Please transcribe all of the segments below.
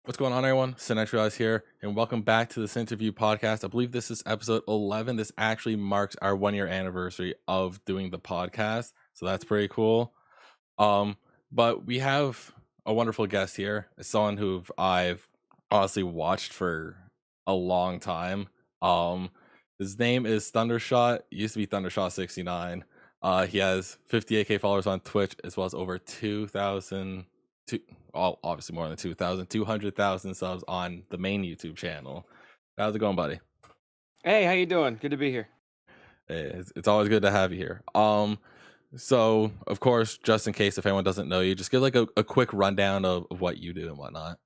What's going on, everyone? Sinterview here, and welcome back to the Sinterview podcast. I believe this is episode 11. This actually marks our 1 year anniversary of doing the podcast, so that's pretty cool. But we have a wonderful guest here, someone who I've honestly watched for a long time. His name is Thundershot. He used to be Thundershot 69. He has 58k followers on Twitch, as well as over 2,000. Obviously more than 200,000 subs on the main YouTube channel. How's it going, buddy? Hey, how you doing? Good to be here. It's always good to have you here. So of course, just in case if anyone doesn't know you, just give like a quick rundown of what you do and whatnot.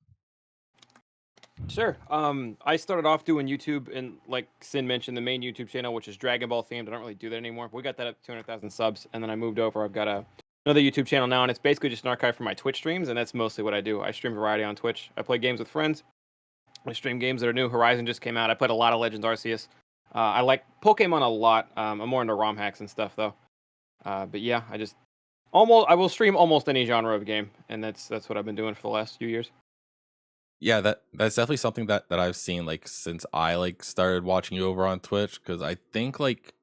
Sure. I started off doing YouTube, and like Sin mentioned, the main YouTube channel, which is Dragon Ball themed. I don't really do that anymore. We got that up to 200,000 subs, and then I moved over. I've got another YouTube channel now, and it's basically just an archive for my Twitch streams, and that's mostly what I do. I stream variety on Twitch. I play games with friends. I stream games that are new. Horizon just came out. I played a lot of Legends Arceus. I like Pokemon a lot. I'm more into ROM hacks and stuff though. But yeah, I will stream almost any genre of game, and that's what I've been doing for the last few years. Yeah, that's definitely something that I've seen like since I like started watching you over on Twitch, because I think like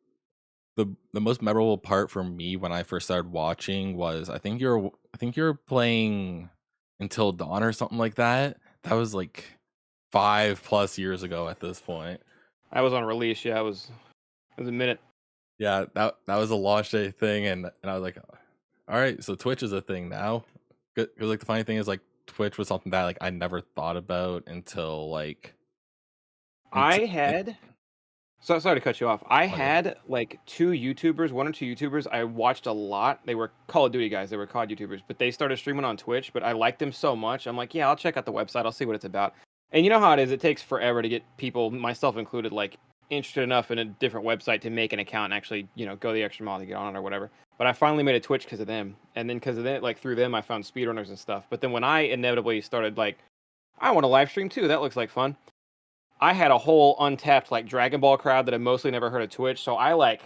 the most memorable part for me when I first started watching was I think you're playing Until Dawn or something like that. That was like 5+ years ago at this point. I was on release. Yeah, it was a minute. Yeah, that was a launch day thing, and I was like, all right, so Twitch is a thing now. Because like the funny thing is like Twitch was something that like I never thought about until like I until had So sorry to cut you off. I okay. had like one or two YouTubers I watched a lot. They were Call of Duty guys. They were COD YouTubers, but they started streaming on Twitch. But I liked them so much. I'm like, yeah, I'll check out the website. I'll see what it's about. And you know how it is. It takes forever to get people, myself included, like interested enough in a different website to make an account and actually, go the extra mile to get on it or whatever. But I finally made a Twitch because of them, and then because of that, like through them, I found speedrunners and stuff. But then when I inevitably started like, I want to live stream too. That looks like fun. I had a whole untapped like Dragon Ball crowd that had mostly never heard of Twitch, so I like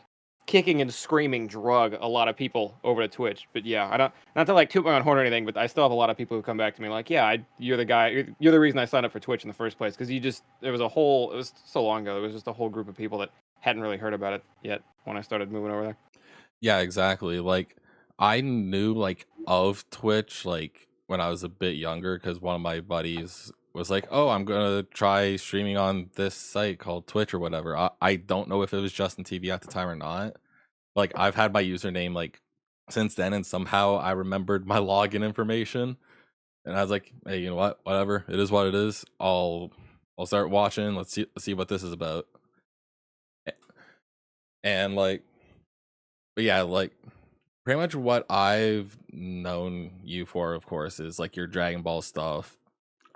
kicking and screaming drug a lot of people over to Twitch. But yeah, I don't, not to like toot my own horn or anything, but I still have a lot of people who come back to me like, yeah, you're the guy, you're the reason I signed up for Twitch in the first place, because it was so long ago, there was just a whole group of people that hadn't really heard about it yet when I started moving over there. Yeah, exactly. Like I knew like of Twitch like when I was a bit younger, because one of my buddies was like, "Oh, I'm gonna try streaming on this site called Twitch or whatever." I don't know if it was Justin TV at the time or not. Like I've had my username like since then, and somehow I remembered my login information, and I was like, "Hey, you know what? Whatever. It is what it is. I'll start watching. Let's see what this is about." And like, but yeah, like pretty much what I've known you for, of course, is like your Dragon Ball stuff.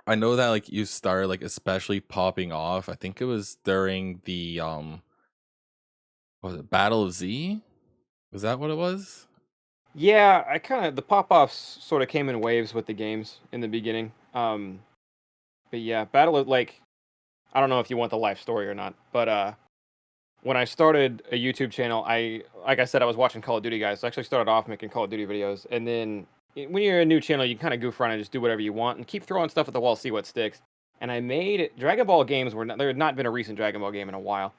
I know that like you started like especially popping off. I think it was during the what was it, Battle of Z? Was that what it was? Yeah, the pop offs sort of came in waves with the games in the beginning. But yeah, Battle of like, I don't know if you want the life story or not, but when I started a YouTube channel, like I said, I was watching Call of Duty guys. So I actually started off making Call of Duty videos, and then when you're a new channel, you kind of goof around and just do whatever you want and keep throwing stuff at the wall, see what sticks. And I made Dragon Ball games there had not been a recent Dragon Ball game in a while,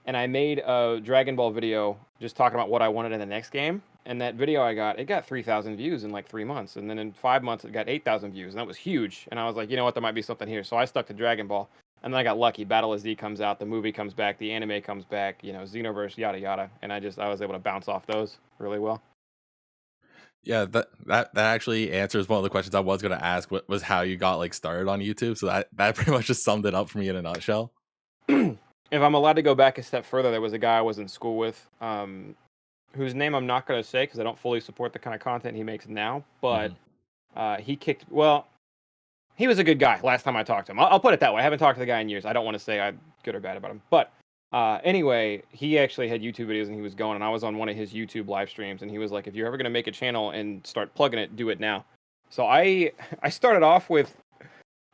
and I made a Dragon Ball video just talking about what I wanted in the next game. And that video it got 3,000 views in like 3 months, and then in 5 months it got 8,000 views, and that was huge. And I was like, you know what, there might be something here. So I stuck to Dragon Ball. And then I got lucky. Battle of Z comes out, the movie comes back, the anime comes back, Xenoverse, yada yada, and I was able to bounce off those really well. Yeah, that actually answers one of the questions I was gonna ask. What was how you got like started on YouTube? So that pretty much just summed it up for me in a nutshell. If I'm allowed to go back a step further, there was a guy I was in school with, whose name I'm not going to say because I don't fully support the kind of content he makes now. But Mhm. well, he was a good guy last time I talked to him. I'll put it that way. I haven't talked to the guy in years. I don't want to say I'm good or bad about him. But anyway, he actually had YouTube videos and he was going, and I was on one of his YouTube live streams, and he was like, if you're ever going to make a channel and start plugging it, do it now. So I started off with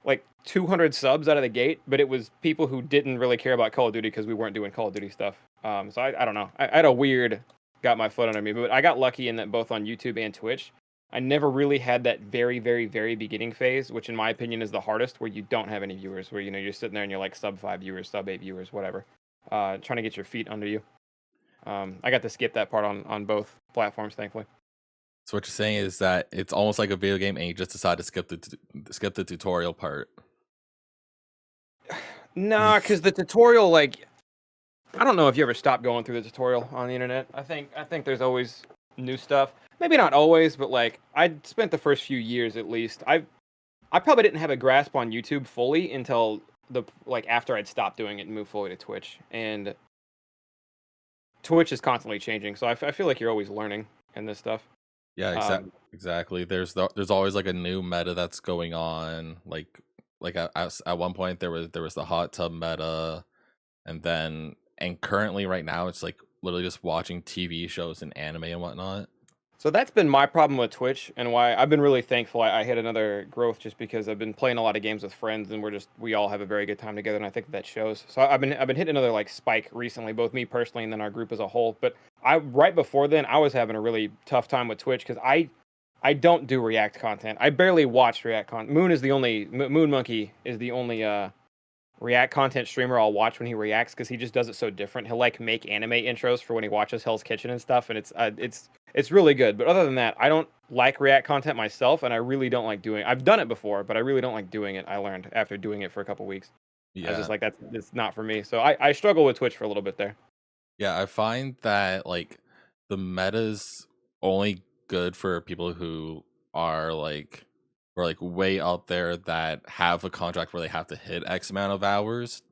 like 200 subs out of the gate, but it was people who didn't really care about Call of Duty because we weren't doing Call of Duty stuff. So I don't know. I had a weird got my foot under me, but I got lucky in that both on YouTube and Twitch, I never really had that very, very, very beginning phase, which in my opinion is the hardest, where you don't have any viewers, where you're sitting there and you're like sub 5 viewers, sub 8 viewers, whatever, trying to get your feet under you. I got to skip that part on both platforms, thankfully. So what you're saying is that it's almost like a video game, and you just decide to skip the tutorial part. Nah, because the tutorial, like, I don't know if you ever stopped going through the tutorial on the internet. I think there's always new stuff. Maybe not always, but like I spent the first few years at least. I probably didn't have a grasp on YouTube fully until after I'd stopped doing it and moved fully to Twitch. And Twitch is constantly changing, so I feel like you're always learning in this stuff. Yeah, Um, exactly. There's always like a new meta that's going on. Like at one point there was the hot tub meta, and currently right now it's like literally just watching TV shows and anime and whatnot. So that's been my problem with Twitch, and why I've been really thankful I hit another growth, just because I've been playing a lot of games with friends, and we all have a very good time together, and I think that shows. So I've been hitting another like spike recently, both me personally and then our group as a whole. But I right before then I was having a really tough time with Twitch, because I don't do React content. I barely watch React content. Moon Monkey is the only React content streamer I'll watch when he reacts, because he just does it so different. He'll like make anime intros for when he watches Hell's Kitchen and stuff, and it's really good. But other than that, I don't like React content myself, and I really don't like doing. I've done it before, but I really don't like doing it. I learned after doing it for a couple weeks. I was Yeah. just like, it's not for me. So I struggle with Twitch for a little bit there. Yeah, I find that like the meta's only good for people who are like way out there that have a contract where they have to hit X amount of hours.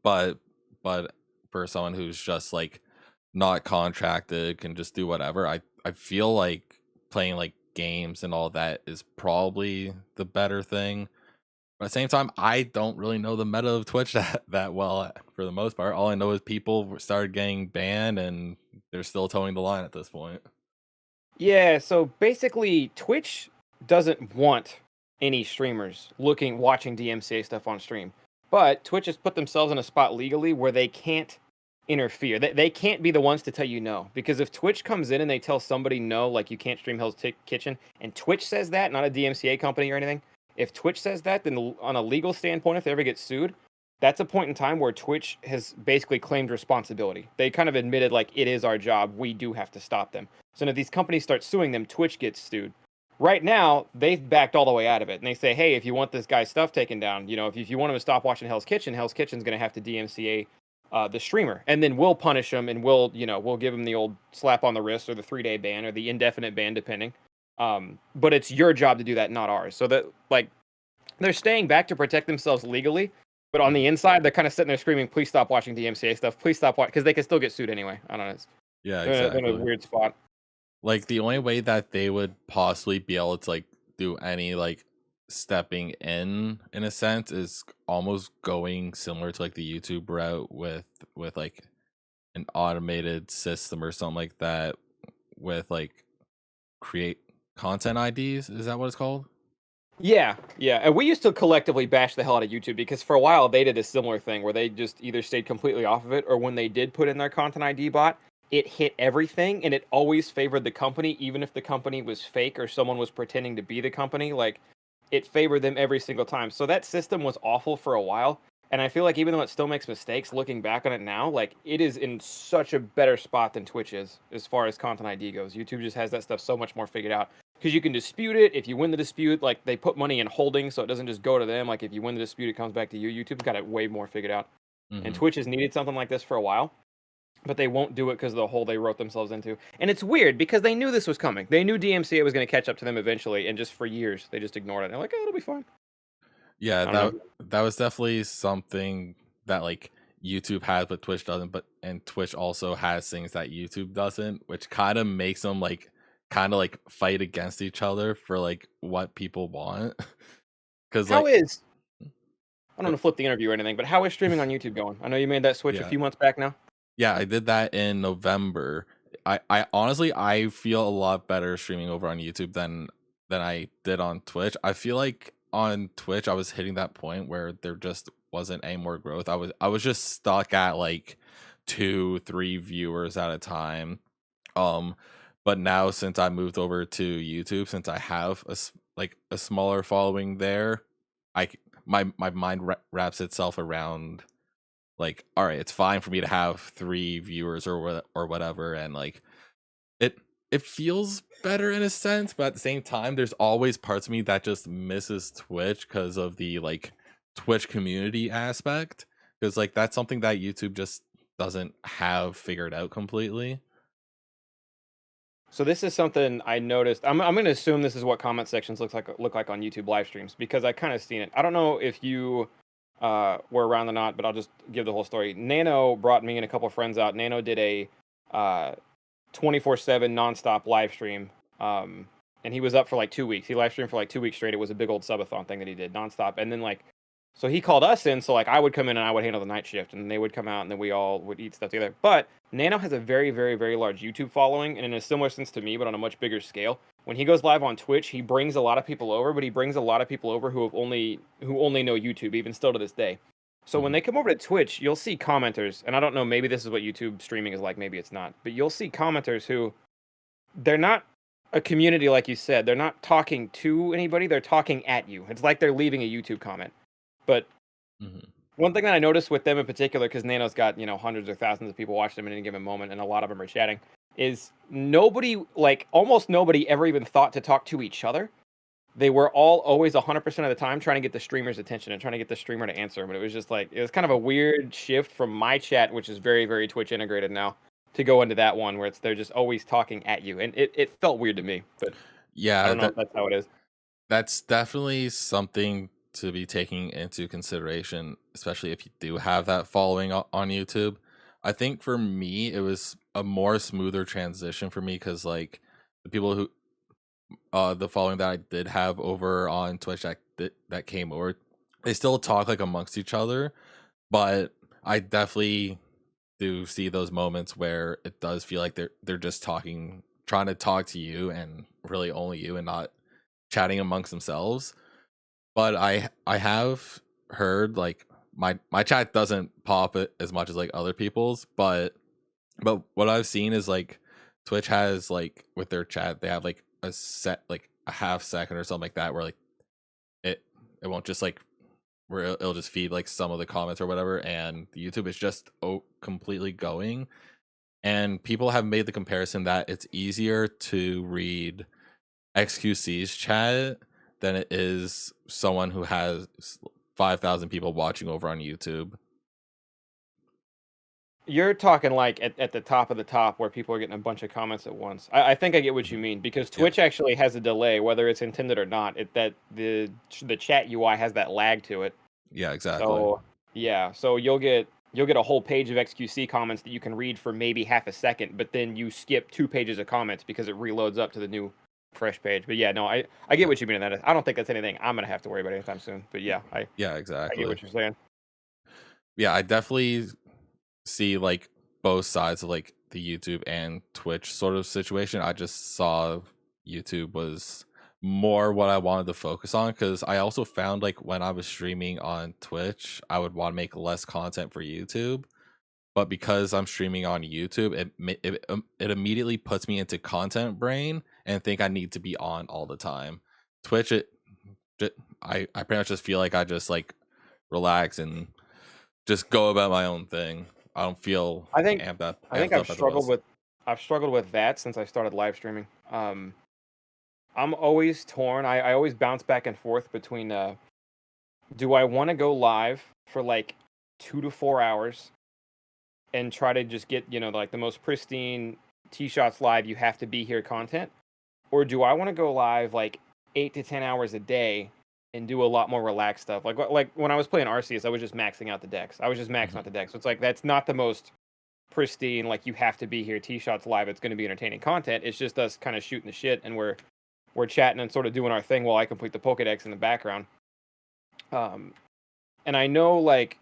But for someone who's just like not contracted, can just do whatever, I feel like playing like games and all that is probably the better thing. But at the same time, I don't really know the meta of Twitch that well for the most part. All I know is people started getting banned, and they're still towing the line at this point. Yeah, so basically Twitch doesn't want any streamers watching DMCA stuff on stream. But Twitch has put themselves in a spot legally where they can't interfere. They can't be the ones to tell you no. Because if Twitch comes in and they tell somebody no, like you can't stream Hell's Kitchen, and Twitch says that, not a DMCA company or anything, if Twitch says that, then on a legal standpoint, if they ever get sued, that's a point in time where Twitch has basically claimed responsibility. They kind of admitted, like, it is our job. We do have to stop them. So if these companies start suing them, Twitch gets sued. Right now, they've backed all the way out of it. And they say, hey, if you want this guy's stuff taken down, if you want him to stop watching Hell's Kitchen's going to have to DMCA the streamer. And then we'll punish him, and we'll give him the old slap on the wrist, or the 3-day ban, or the indefinite ban, depending. But it's your job to do that, not ours. So that, like, they're staying back to protect themselves legally, but on the inside, they're kind of sitting there screaming, please stop watching DMCA stuff. Please stop watching, because they can still get sued anyway. I don't know. Yeah, They're in a exactly. weird spot. Like the only way that they would possibly be able to like do any like stepping in a sense is almost going similar to like the YouTube route with like an automated system or something like that, with like create content IDs. Is that what it's called? Yeah, yeah. And we used to collectively bash the hell out of YouTube, because for a while they did a similar thing where they just either stayed completely off of it, or when they did put in their content ID bot, it hit everything, and it always favored the company, even if the company was fake or someone was pretending to be the company. Like, it favored them every single time. So that system was awful for a while. And I feel like even though it still makes mistakes, looking back on it now, like, it is in such a better spot than Twitch is as far as content ID goes. YouTube just has that stuff so much more figured out, because you can dispute it. If you win the dispute, like, they put money in holding, so it doesn't just go to them. Like, if you win the dispute, it comes back to you. YouTube's got it way more figured out. And Mm-hmm. Twitch has needed something like this for a while, but they won't do it because of the hole they wrote themselves into. And it's weird, because they knew this was coming. They knew DMCA was going to catch up to them eventually, and just for years they just ignored it. They're like, oh, it'll be fine. Yeah, I don't know. that was definitely something that like YouTube has but Twitch doesn't, but and Twitch also has things that YouTube doesn't, which kind of makes them like kind of like fight against each other for like what people want. Cuz How like is I don't want to flip the interview or anything, but how is streaming on YouTube going? I know you made that switch a yeah. few months back now. Yeah, I did that in November. I honestly I feel a lot better streaming over on YouTube than I did on Twitch. I feel like on Twitch I was hitting that point where there just wasn't any more growth. I was just stuck at like 2, 3 viewers at a time. Um But now since I moved over to YouTube, since I have like a smaller following there, my mind wraps itself around like, all right, it's fine for me to have 3 viewers or whatever, and like it it feels better in a sense, but at the same time, there's always parts of me that just misses Twitch because of the like Twitch community aspect, because like that's something that YouTube just doesn't have figured out completely. So this is something I noticed. I'm going to assume this is what comment sections look like on YouTube live streams because I kind of seen it. I don't know if you were around or not, but I'll just give the whole story. Nano brought me and a couple of friends out. Nano did a 24/7 nonstop live stream, and he was up for like 2 weeks. He live streamed for like 2 weeks straight. It was a big old subathon thing that he did nonstop, and then like so he called us in. So like I would come in and I would handle the night shift, and they would come out and then we all would eat stuff together. But Nano has a very, very, very large YouTube following, and in a similar sense to me, but on a much bigger scale. When he goes live on Twitch, he brings a lot of people over, but he brings a lot of people over who only know YouTube, even still to this day. So when Mhm. they come over to Twitch, you'll see commenters, and I don't know, maybe this is what YouTube streaming is like, maybe it's not, but you'll see commenters who they're not a community like you said. They're not talking to anybody, they're talking at you. It's like they're leaving a YouTube comment. But Mhm. one thing that I noticed with them in particular, because Nano's got, hundreds or thousands of people watching them at any given moment, and a lot of them are chatting, is nobody, like almost nobody, ever even thought to talk to each other. They were all always 100% of the time trying to get the streamer's attention and trying to get the streamer to answer them. And it was just like, it was kind of a weird shift from my chat, which is very, very Twitch integrated now, to go into that one where they're just always talking at you. And it felt weird to me, but I Yeah, don't know if that's how it is. that's definitely something to be taking into consideration, especially if you do have that following on YouTube. I think for me, it was a more smoother transition for me because like the people who the following that I did have over on Twitch that came over, they still talk like amongst each other, but I definitely do see those moments where it does feel like they're just talking, trying to talk to you and really only you and not chatting amongst themselves. But I have heard like my chat doesn't pop it as much as like other people's, but what I've seen is like Twitch has like with their chat they have like a set like a half second or something like that where like it it won't just like where it'll just feed like some of the comments or whatever, and YouTube is just completely going. And people have made the comparison that it's easier to read XQC's chat than it is someone who has 5,000 people watching over on YouTube. You're talking like at the top of the top where people are getting a bunch of comments at once. I think I get what you Mhm. mean because Yeah, Twitch actually has a delay, whether it's intended or not. That the chat UI has that lag to it. yeah, exactly. So yeah, so you'll get a whole page of XQC comments that you can read for maybe half a second, but then you skip 2 pages of comments because it reloads up to the new fresh page. But yeah, no, I get Yeah, what you mean in that. I don't think that's anything I'm gonna have to worry about anytime soon. But yeah, yeah, I get exactly. what you're saying. Yeah, I definitely see like both sides of like the YouTube and Twitch sort of situation. I just saw YouTube was more what I wanted to focus on because I also found like when I was streaming on Twitch, I would want to make less content for YouTube. But because I'm streaming on YouTube, it immediately puts me into content brain and think I need to be on all the time. Twitch, ju- I pretty much just feel like I just like relax and just go about my own thing. I don't feel I think I think amped up as it was. I've struggled with that since I started live streaming. I'm always torn. I always bounce back and forth between do I want to go live for like 2 to 4 hours and try to just get, like the most pristine T-shots live, you have to be here content, or do I want to go live like 8 to 10 hours a day and do a lot more relaxed stuff? Like when I was playing Arceus, I was just maxing out the decks. I was just maxing out Mhm. the decks. So it's like that's not the most pristine, like you have to be here T-shots live. It's going to be entertaining content. It's just us kind of shooting the shit and we're chatting and sort of doing our thing while I complete the Pokedex in the background. Um, and I know, like,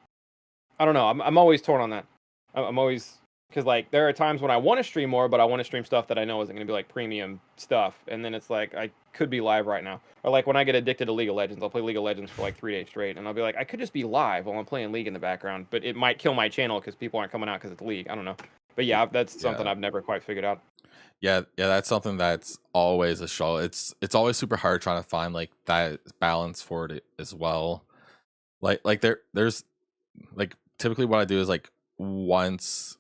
I don't know. I'm always torn on that. I'm always because like there are times when I want to stream more, but I want to stream stuff that I know isn't going to be like premium stuff, and then it's like I could be live right now. Or like when I get addicted to League of Legends, I'll play League of Legends for like 3 days straight, and I'll be like, I could just be live while I'm playing League in the background, but it might kill my channel because people aren't coming out because it's League. I don't know. But yeah, that's something Yeah. I've never quite figured out. Yeah, that's something that's always a struggle. It's always super hard trying to find like that balance for it as well. Like there's like typically what I do is like once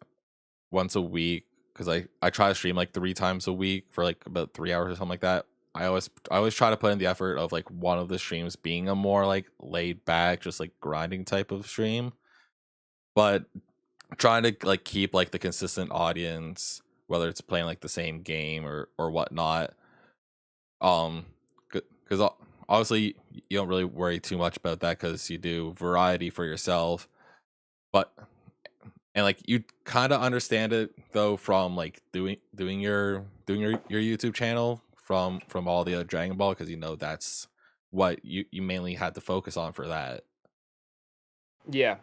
a week, because I try to stream like 3 times a week for like about 3 hours or something like that. I always try to put in the effort of like one of the streams being a more like laid back, just like grinding type of stream, but trying to like keep like the consistent audience, whether it's playing like the same game or whatnot. Um, because obviously you don't really worry too much about that because you do variety for yourself, but and like you kind of understand it though from like doing your YouTube channel from all the other Dragon Ball, because you know that's what you mainly had to focus on for that. Yeah.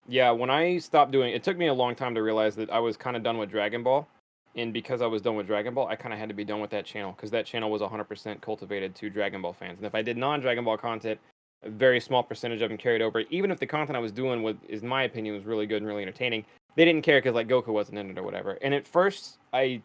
Yeah, when I stopped doing it took me a long time to realize that I was kind of done with Dragon Ball. And because I was done with Dragon Ball, I kind of had to be done with that channel because that channel was 100% cultivated to Dragon Ball fans. And if I did non-Dragon Ball content, a very small percentage of them carried over. Even if the content I was doing was, in my opinion, was really good and really entertaining, they didn't care because like Goku wasn't in it or whatever. And at first, I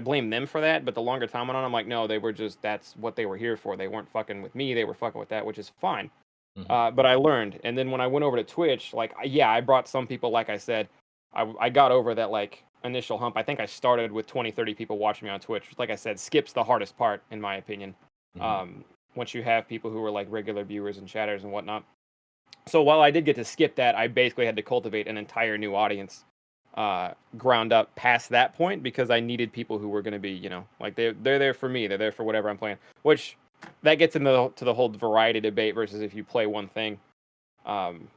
blame them for that, but the longer time went on, I'm like, no, they were just that's what they were here for. They weren't fucking with me. They were fucking with that, which is fine. Hmm. But I learned, and then when I went over to Twitch, like, yeah, I brought some people. Like I said, I got over that like initial hump. I think I started with 20, 30 people watching me on Twitch, which, like I said, skips the hardest part in my opinion. Hmm. Um, Once you have people who are like regular viewers and chatters and whatnot. So while I did get to skip that, I basically had to cultivate an entire new audience, ground up past that point because I needed people who were going to be, like they're there for me. They're there for whatever I'm playing. Which that gets into to the whole variety debate versus if you play one thing. Um,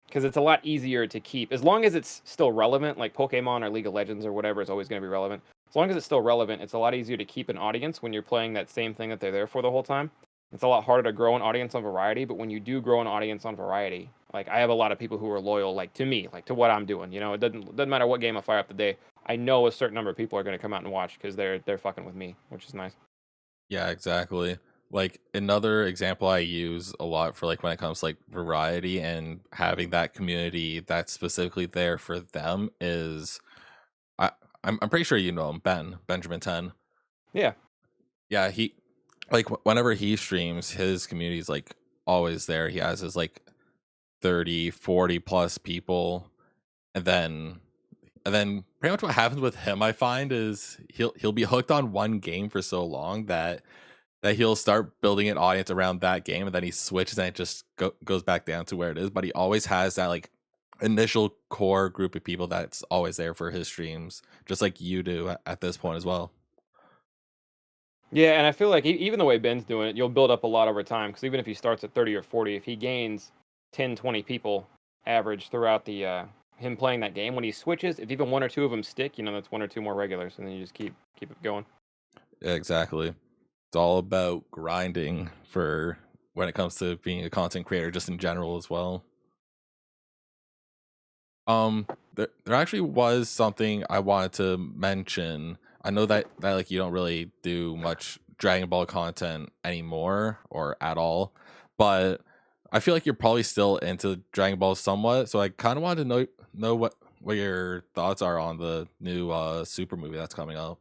because it's a lot easier to keep as long as it's still relevant, like Pokemon or League of Legends or whatever is always going to be relevant. As long as it's still relevant, it's a lot easier to keep an audience when you're playing that same thing that they're there for the whole time. It's a lot harder to grow an audience on variety, but when you do grow an audience on variety, like I have a lot of people who are loyal, like to me, like to what I'm doing. It doesn't matter what game I fire up today. I know a certain number of people are going to come out and watch because they're fucking with me, which is nice. Yeah, exactly. Like another example I use a lot for like when it comes to like variety and having that community that's specifically there for them is I I'm pretty sure you know him, Benjamin 10. Yeah, Yeah, he like whenever he streams, his community's like always there. He has his like 30, 40 plus people, and then pretty much what happens with him I find is he'll be hooked on one game for so long that he'll start building an audience around that game, and then he switches and it just goes back down to where it is, but he always has that like initial core group of people that's always there for his streams, just like you do at this point as well. yeah, and I feel like even the way Ben's doing it, you'll build up a lot over time. Because even if he starts at 30 or 40, if he gains 10, 20 people average throughout the him playing that game, when he switches, if even one or two of them stick, that's one or two more regulars, and then you just keep it going. Yeah, exactly. It's all about grinding for when it comes to being a content creator just in general as well. There actually was something I wanted to mention. I know that like you don't really do much Dragon Ball content anymore or at all, but I feel like you're probably still into Dragon Ball somewhat. So I kind of wanted to know what your thoughts are on the new Super movie that's coming up.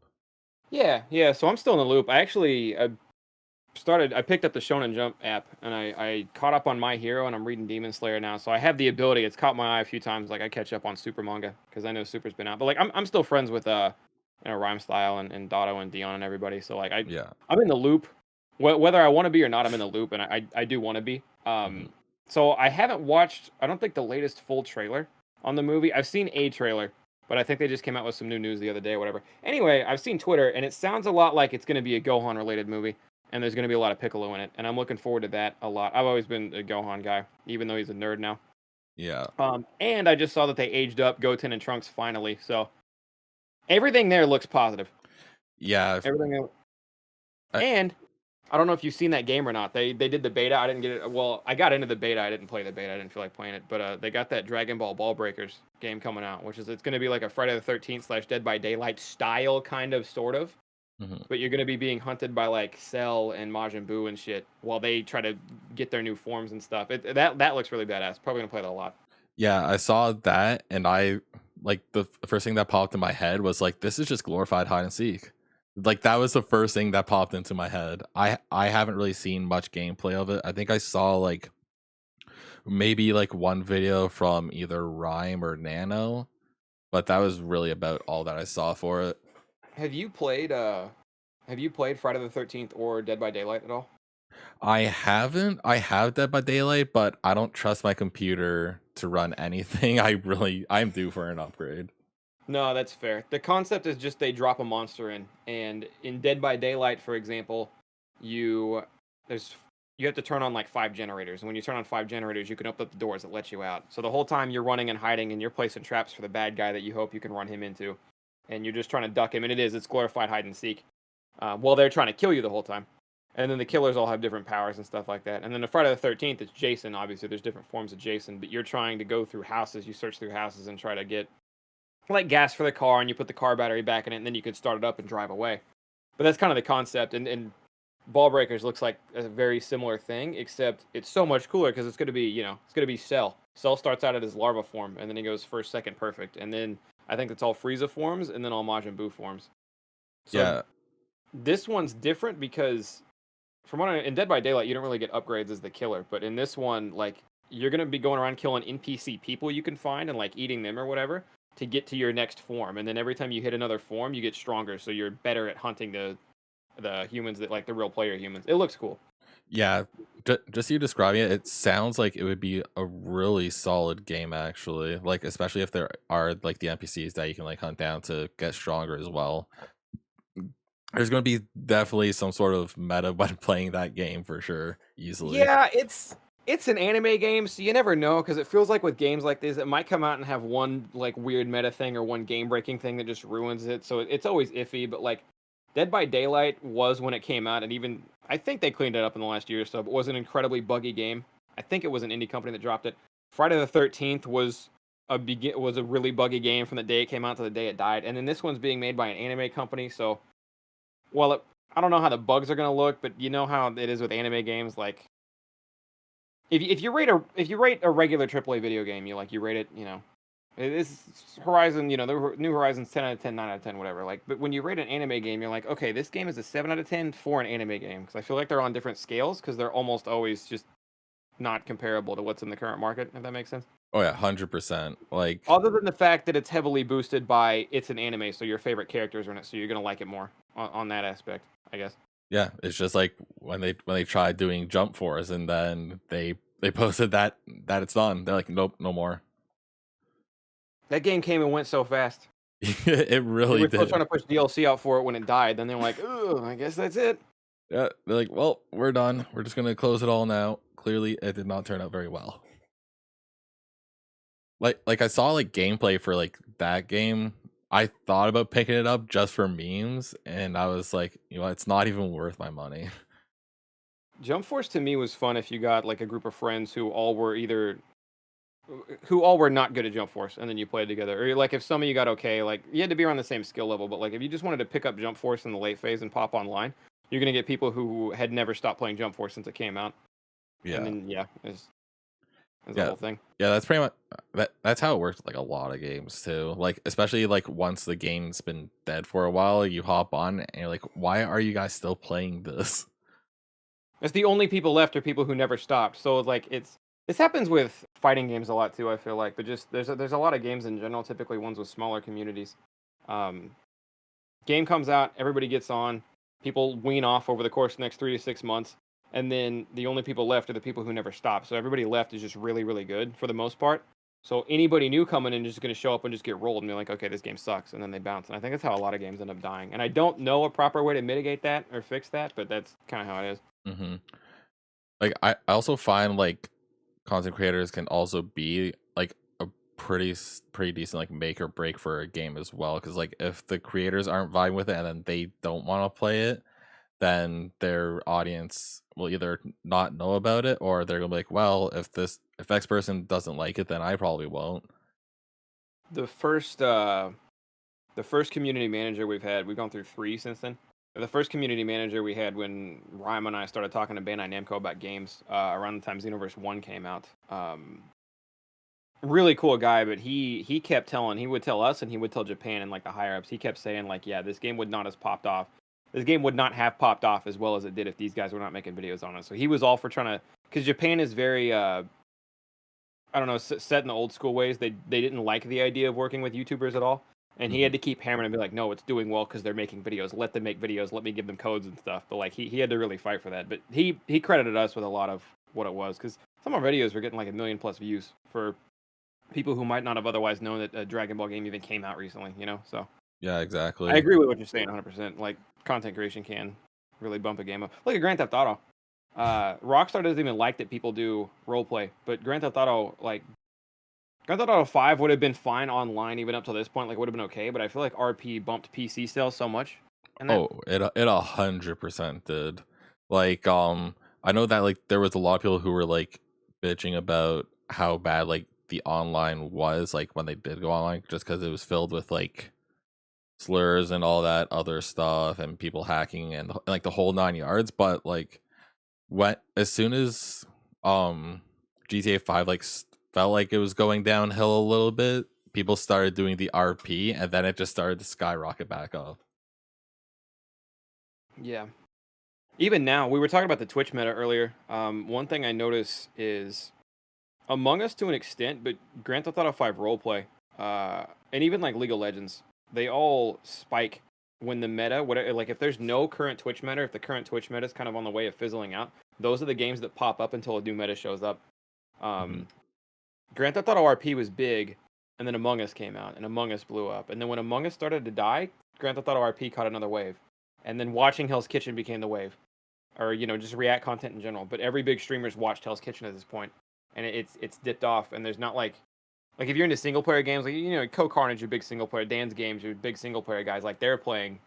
Yeah, yeah. So I'm still in the loop. I picked up the Shonen Jump app and I caught up on My Hero and I'm reading Demon Slayer now. So I have the ability. It's caught my eye a few times. Like I catch up on Super manga because I know Super's been out. But like I'm still friends with Rhyme Style and Dotto and Dion and everybody. So like Yeah. I'm in the loop. Whether I want to be or not, I'm in the loop and I do want to be. Hmm. So I haven't watched. I don't think the latest full trailer on the movie. I've seen a trailer, but I think they just came out with some new news the other day or whatever. Anyway, I've seen Twitter and it sounds a lot like it's going to be a Gohan related movie and there's going to be a lot of Piccolo in it, and I'm looking forward to that a lot. I've always been a Gohan guy, even though he's a nerd now. Yeah. And I just saw that they aged up Goten and Trunks finally, so everything there looks positive. Yeah. Everything, there- I, and I don't know if you've seen that game or not. They did the beta. I didn't get it. Well, I got into the beta. I didn't play the beta. I didn't feel like playing it, but they got that Dragon Ball Ball Breakers game coming out, which is it's going to be like a Friday the 13th slash Dead by Daylight style kind of sort of. mhm. But you're gonna be being hunted by like Cell and Majin Buu and shit while they try to get their new forms and stuff. That looks really badass. Probably gonna play that a lot. Yeah, I saw that, and like the first thing that popped in my head was like, this is just glorified hide and seek. Like that was the first thing that popped into my head. I haven't really seen much gameplay of it. I think I saw like maybe like one video from either Rhyme or Nano, but that was really about all that I saw for it. Have you played Friday the 13th or Dead by Daylight at all? I haven't. I have Dead by Daylight, but I don't trust my computer to run anything. I'm due for an upgrade. No, that's fair. The concept is just they drop a monster in, and in Dead by Daylight, for example, you there's you have to turn on like 5 generators, and when you turn on 5 generators, you can open up the doors that let you out. So the whole time you're running and hiding, and you're placing traps for the bad guy that you hope you can run him into, and you're just trying to duck him. And it's glorified hide and seek, while they're trying to kill you the whole time. And then the killers all have different powers and stuff like that. And then the Friday the 13th, it's Jason. Obviously, there's different forms of Jason, but you're trying to go through houses. You search through houses and try to get like gas for the car, and you put the car battery back in it, and then you can start it up and drive away. But that's kind of the concept. And Ball Breakers looks like a very similar thing, except it's so much cooler because it's going to be, it's going to be Cell. Cell starts out at his larva form, and then he goes first, second, perfect, and then I think it's all Frieza forms, and then all Majin Buu forms. So Yeah. this one's different because in Dead by Daylight, you don't really get upgrades as the killer, but in this one, like you're gonna be going around killing NPC people you can find and like eating them or whatever to get to your next form, and then every time you hit another form, you get stronger, so you're better at hunting the humans that like the real player humans. It looks cool. Yeah, just you describing it, it sounds like it would be a really solid game actually. Like especially if there are like the NPCs that you can like hunt down to get stronger as well. There's going to be definitely some sort of meta when playing that game for sure, easily. Yeah, it's an anime game, so you never know because it feels like with games like this, it might come out and have one like weird meta thing or one game breaking thing that just ruins it. So it's always iffy. But like Dead by Daylight was when it came out, and even I think they cleaned it up in the last year or so. But it was an incredibly buggy game. I think it was an indie company that dropped it. Friday the 13th was a really buggy game from the day it came out to the day it died, and then this one's being made by an anime company. So well, I don't know how the bugs are gonna look, but you know how it is with anime games. Like if you rate a regular AAA video game, you rate it, it's Horizon, the new Horizon's 10 out of 10, 9 out of 10, whatever. Like, but when you rate an anime game, you're like, okay, this game is a 7 out of 10 for an anime game because I feel like they're on different scales because they're almost always just not comparable to what's in the current market. If that makes sense. Oh yeah, 100%. Like Other than the fact that it's heavily boosted by it's an anime, so your favorite characters are in it, so you're gonna like it more on that aspect, I guess. yeah, it's just like when they tried doing Jump Force and then they posted that it's done. They're like, nope, no more. That game came and went so fast. It They really were still did. trying to push DLC out for it when it died. Then they're like, "Oh, I guess that's it." Yeah, they're like, well, we're done. We're just gonna close it all now. Clearly, it did not turn out very well. Like I saw like gameplay for like that game. I thought about picking it up just for memes, and I was like, it's not even worth my money. Jump Force to me was fun if you got like a group of friends who all were not good at Jump Force, and then you played together. Or like if some of you got okay, like you had to be around the same skill level. But like if you just wanted to pick up Jump Force in the late phase and pop online, you're gonna get people who had never stopped playing Jump Force since it came out. And Yeah, then it's the yeah, whole thing. yeah. That's pretty much that's how it works with like a lot of games too. Like especially like once the game's been dead for a while, you hop on and you're like, why are you guys still playing this? It's the only people left are people who never stopped. So like this happens with fighting games a lot too. I feel like, but just there's a lot of games in general. Typically ones with smaller communities. Um, Game comes out, everybody gets on, people wean off over the course of the next 3 to 6 months, and then the only people left are the people who never stop. So everybody left is just really really good for the most part. So anybody new coming in is just going to show up and just get rolled and be like, okay, this game sucks, and then they bounce. And I think that's how a lot of games end up dying. And I don't know a proper way to mitigate that or fix that, but that's kind of how it is. Hmm. Like I also find like content creators can also be like a pretty decent like make or break for a game as well. Because like if the creators aren't vibing with it and then they don't want to play it, then their audience will either not know about it or they're gonna be like, well, if X person doesn't like it, then I probably won't. The first community manager we've gone through 3 since then. The first community manager we had when Ryan and I started talking to Bandai Namco about games around the time Xenoverse 1 came out. really cool guy, but he kept telling, he would tell us and he would tell Japan and like the higher ups. He kept saying like, yeah, this game would not have popped off. This game would not have popped off as well as it did if these guys were not making videos on it. So he was all for trying to, because Japan is very I don't know, set in the old school ways. They didn't like the idea of working with YouTubers at all, and he Mhm. had to keep hammering and be like, no, it's doing well because they're making videos. Let them make videos. Let me give them codes and stuff. But like he had to really fight for that. But he credited us with a lot of what it was, because some of our videos were getting like 1,000,000+ views for people who might not have otherwise known that a Dragon Ball game even came out recently. So Yeah, I exactly. agree with what you're saying 100%. Like content creation can really bump a game up. Look at Grand Theft Auto. Rockstar doesn't even like that people do roleplay, but Grand Theft Auto 5 would have been fine online even up to this point. Like, would have been okay, but I feel like RP bumped PC sales so much. And that, Oh, it 100% did. Like, I know that like there was a lot of people who were like bitching about how bad like the online was, like when they did go online, just because it was filled with like slurs and all that other stuff and people hacking and like the whole 9 yards. But like when as soon as GTA 5 like felt like it was going downhill a little bit, people started doing the RP, and then it just started to skyrocket back up. yeah. Even now, we were talking about the Twitch meta earlier. One thing I notice is Among Us to an extent, but Grand Theft Auto 5 roleplay, and even like League of Legends, they all spike when the meta, whatever, like if there's no current Twitch meta, if the current Twitch meta is kind of on the way of fizzling out, those are the games that pop up until a new meta shows up. Mhm. Um, Grand Theft Auto RP was big, and then Among Us came out, and Among Us blew up. And then when Among Us started to die, Grand Theft Auto RP caught another wave. And then watching Hell's Kitchen became the wave, or just React content in general. But every big streamer's watched Hell's Kitchen at this point, and it's dipped off. And there's not like if you're into single player games, like Co Carnage, your big single player, Dan's Games, your big single player guys, like they're playing,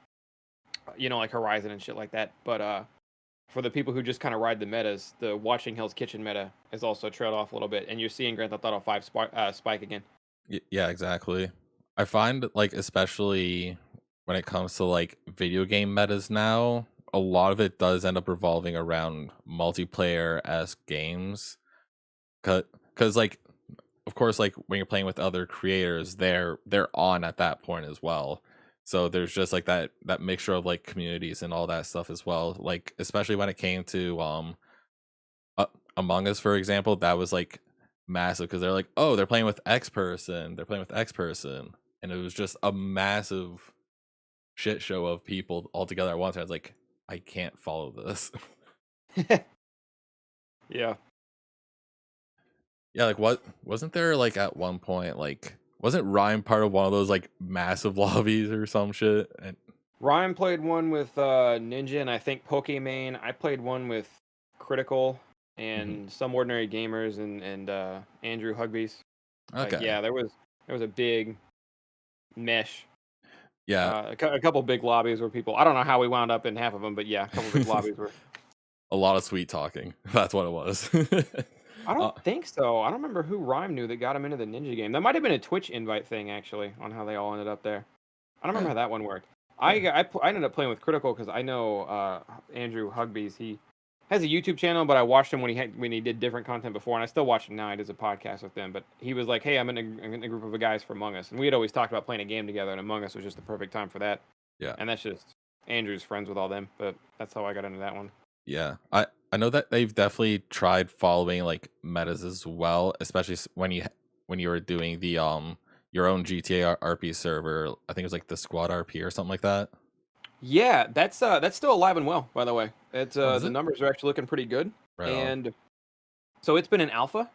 like Horizon and shit like that. But for the people who just kind of ride the metas, the watching Hell's Kitchen meta has also trailed off a little bit, and you're seeing Grand Theft Auto 5 spike again. Yeah, exactly. I find like especially when it comes to like video game metas now, a lot of it does end up revolving around multiplayer esque games. Cause like of course like when you're playing with other creators, they're on at that point as well. So there's just like that mixture of like communities and all that stuff as well. Like especially when it came to uh, Among Us, for example, that was like massive because they're like, oh, they're playing with X person, they're playing with X person, and it was just a massive shit show of people all together at once. I was like, I can't follow this. Yeah. Yeah, like what wasn't there like at one point like wasn't Ryan part of one of those like massive lobbies or some shit? And Ryan played one with Ninja and I think Pokemon. I played one with Critical mhm. and Some Ordinary Gamers and Andrew Hugbees. Like Okay, yeah, there was a big mesh. yeah, A couple big lobbies where people. I don't know how we wound up in half of them, but yeah, a couple big lobbies were. a lot of sweet talking. That's what it was. I uh, don't think so. I don't remember who Rhyme knew that got him into the Ninja game. That might have been a Twitch invite thing actually on how they all ended up there. I don't remember yeah, how that one worked. yeah. I ended up playing with Critical because I know Andrew Hugbees. He has a YouTube channel, but I watched him when he did different content before, and I still watch him now. He does a podcast with them. But he was like, "Hey, I'm in a group of guys for Among Us," and we had always talked about playing a game together, and Among Us was just the perfect time for that. Yeah. And that's just Andrew's friends with all them, but that's how I got into that one. Yeah, I know that they've definitely tried following like metas as well, especially when you were doing the your own GTA RP server. I think it was like the Squad RP or something like that. Yeah, that's still alive and well, by the way. It's Oh, is the it? numbers are actually looking pretty good, Right on. and so it's been an alpha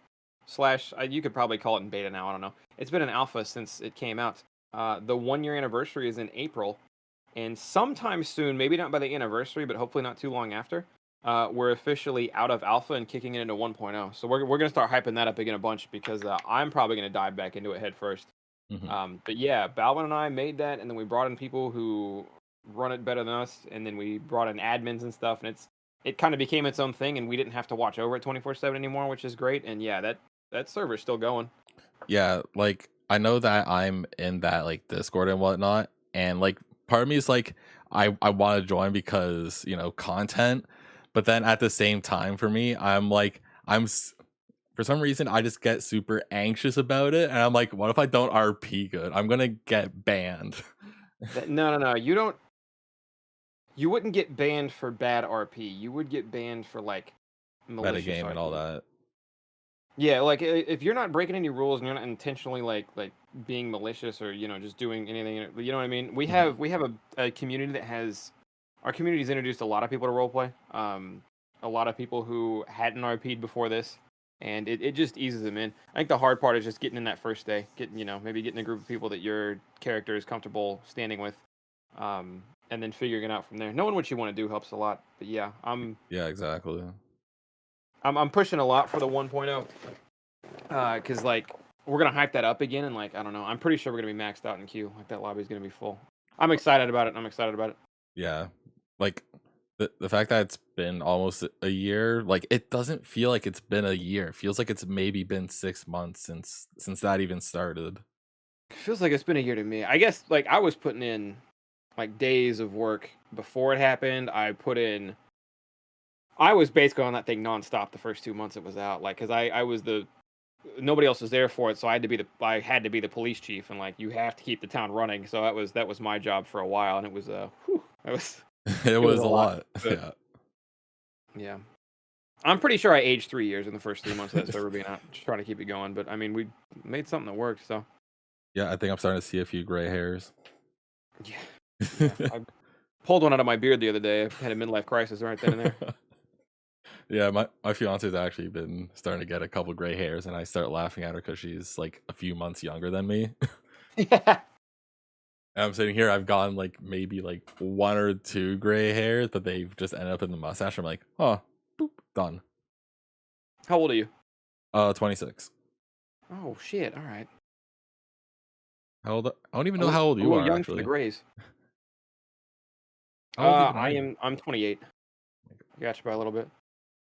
slash. You could probably call it in beta now. I don't know. It's been an alpha since it came out. The 1 year anniversary is in April, and sometime soon, maybe not by the anniversary, but hopefully not too long after, we're officially out of alpha and kicking it into 1.0. So we're gonna start hyping that up again a bunch because I'm probably gonna dive back into it head first. Hmm. But yeah, Balvin and I made that, and then we brought in people who run it better than us, and then we brought in admins and stuff, and it kind of became its own thing, and we didn't have to watch over it 24/7 anymore, which is great. And yeah, that server's still going. Yeah, like I know that I'm in that like Discord and whatnot, and like part of me is like I want to join because content, but then at the same time for me, I'm like for some reason I just get super anxious about it, and I'm like, what if I don't RP good? I'm gonna get banned. No. You wouldn't get banned for bad RP. You would get banned for like malicious Metagame and all RP. that. Yeah, like if you're not breaking any rules and you're not intentionally like being malicious or just doing anything, you know what I mean. We Mhm. have a community that has our community's introduced a lot of people to roleplay. A lot of people who hadn't RP'd before this, and it just eases them in. I think the hard part is just getting in that first day, getting maybe getting a group of people that your character is comfortable standing with, and then figuring it out from there. Knowing what you want to do helps a lot. But yeah, Yeah, exactly. I'm pushing a lot for the 1.0. Because like we're gonna hype that up again, and like I don't know, I'm pretty sure we're gonna be maxed out in queue. Like that lobby's gonna be full. I'm excited about it. I'm excited about it. Yeah, like the fact that it's been almost a year, like it doesn't feel like it's been a year. It feels like it's maybe been 6 months since that even started. It feels like it's been a year to me. I guess like I was putting in like days of work before it happened. I was basically on that thing nonstop the first 2 months it was out. Like, cause I was nobody else was there for it, so I had to be the police chief, and like you have to keep the town running. So that was my job for a while, and it was that was It it was was a a lot. lot. But Yeah. yeah. I'm pretty sure I aged 3 years in the first 3 months of that server being out, just trying to keep it going. But I mean, we made something that worked. So Yeah, I think I'm starting to see a few gray hairs. yeah, yeah. I pulled one out of my beard the other day. I had a midlife crisis right then and there. Yeah, my fiance's actually been starting to get a couple gray hairs, and I start laughing at her because she's like a few months younger than me. Yeah. And I'm sitting here, I've gotten like maybe like one or two gray hairs, but they've just ended up in the mustache. I'm like, oh, boop, done. How old are you? 26. Oh shit! All right. How old? I don't even A know little, how old a you little are young for the actually. Grays. How old even are I you? am. I'm 28. I got you by a little bit.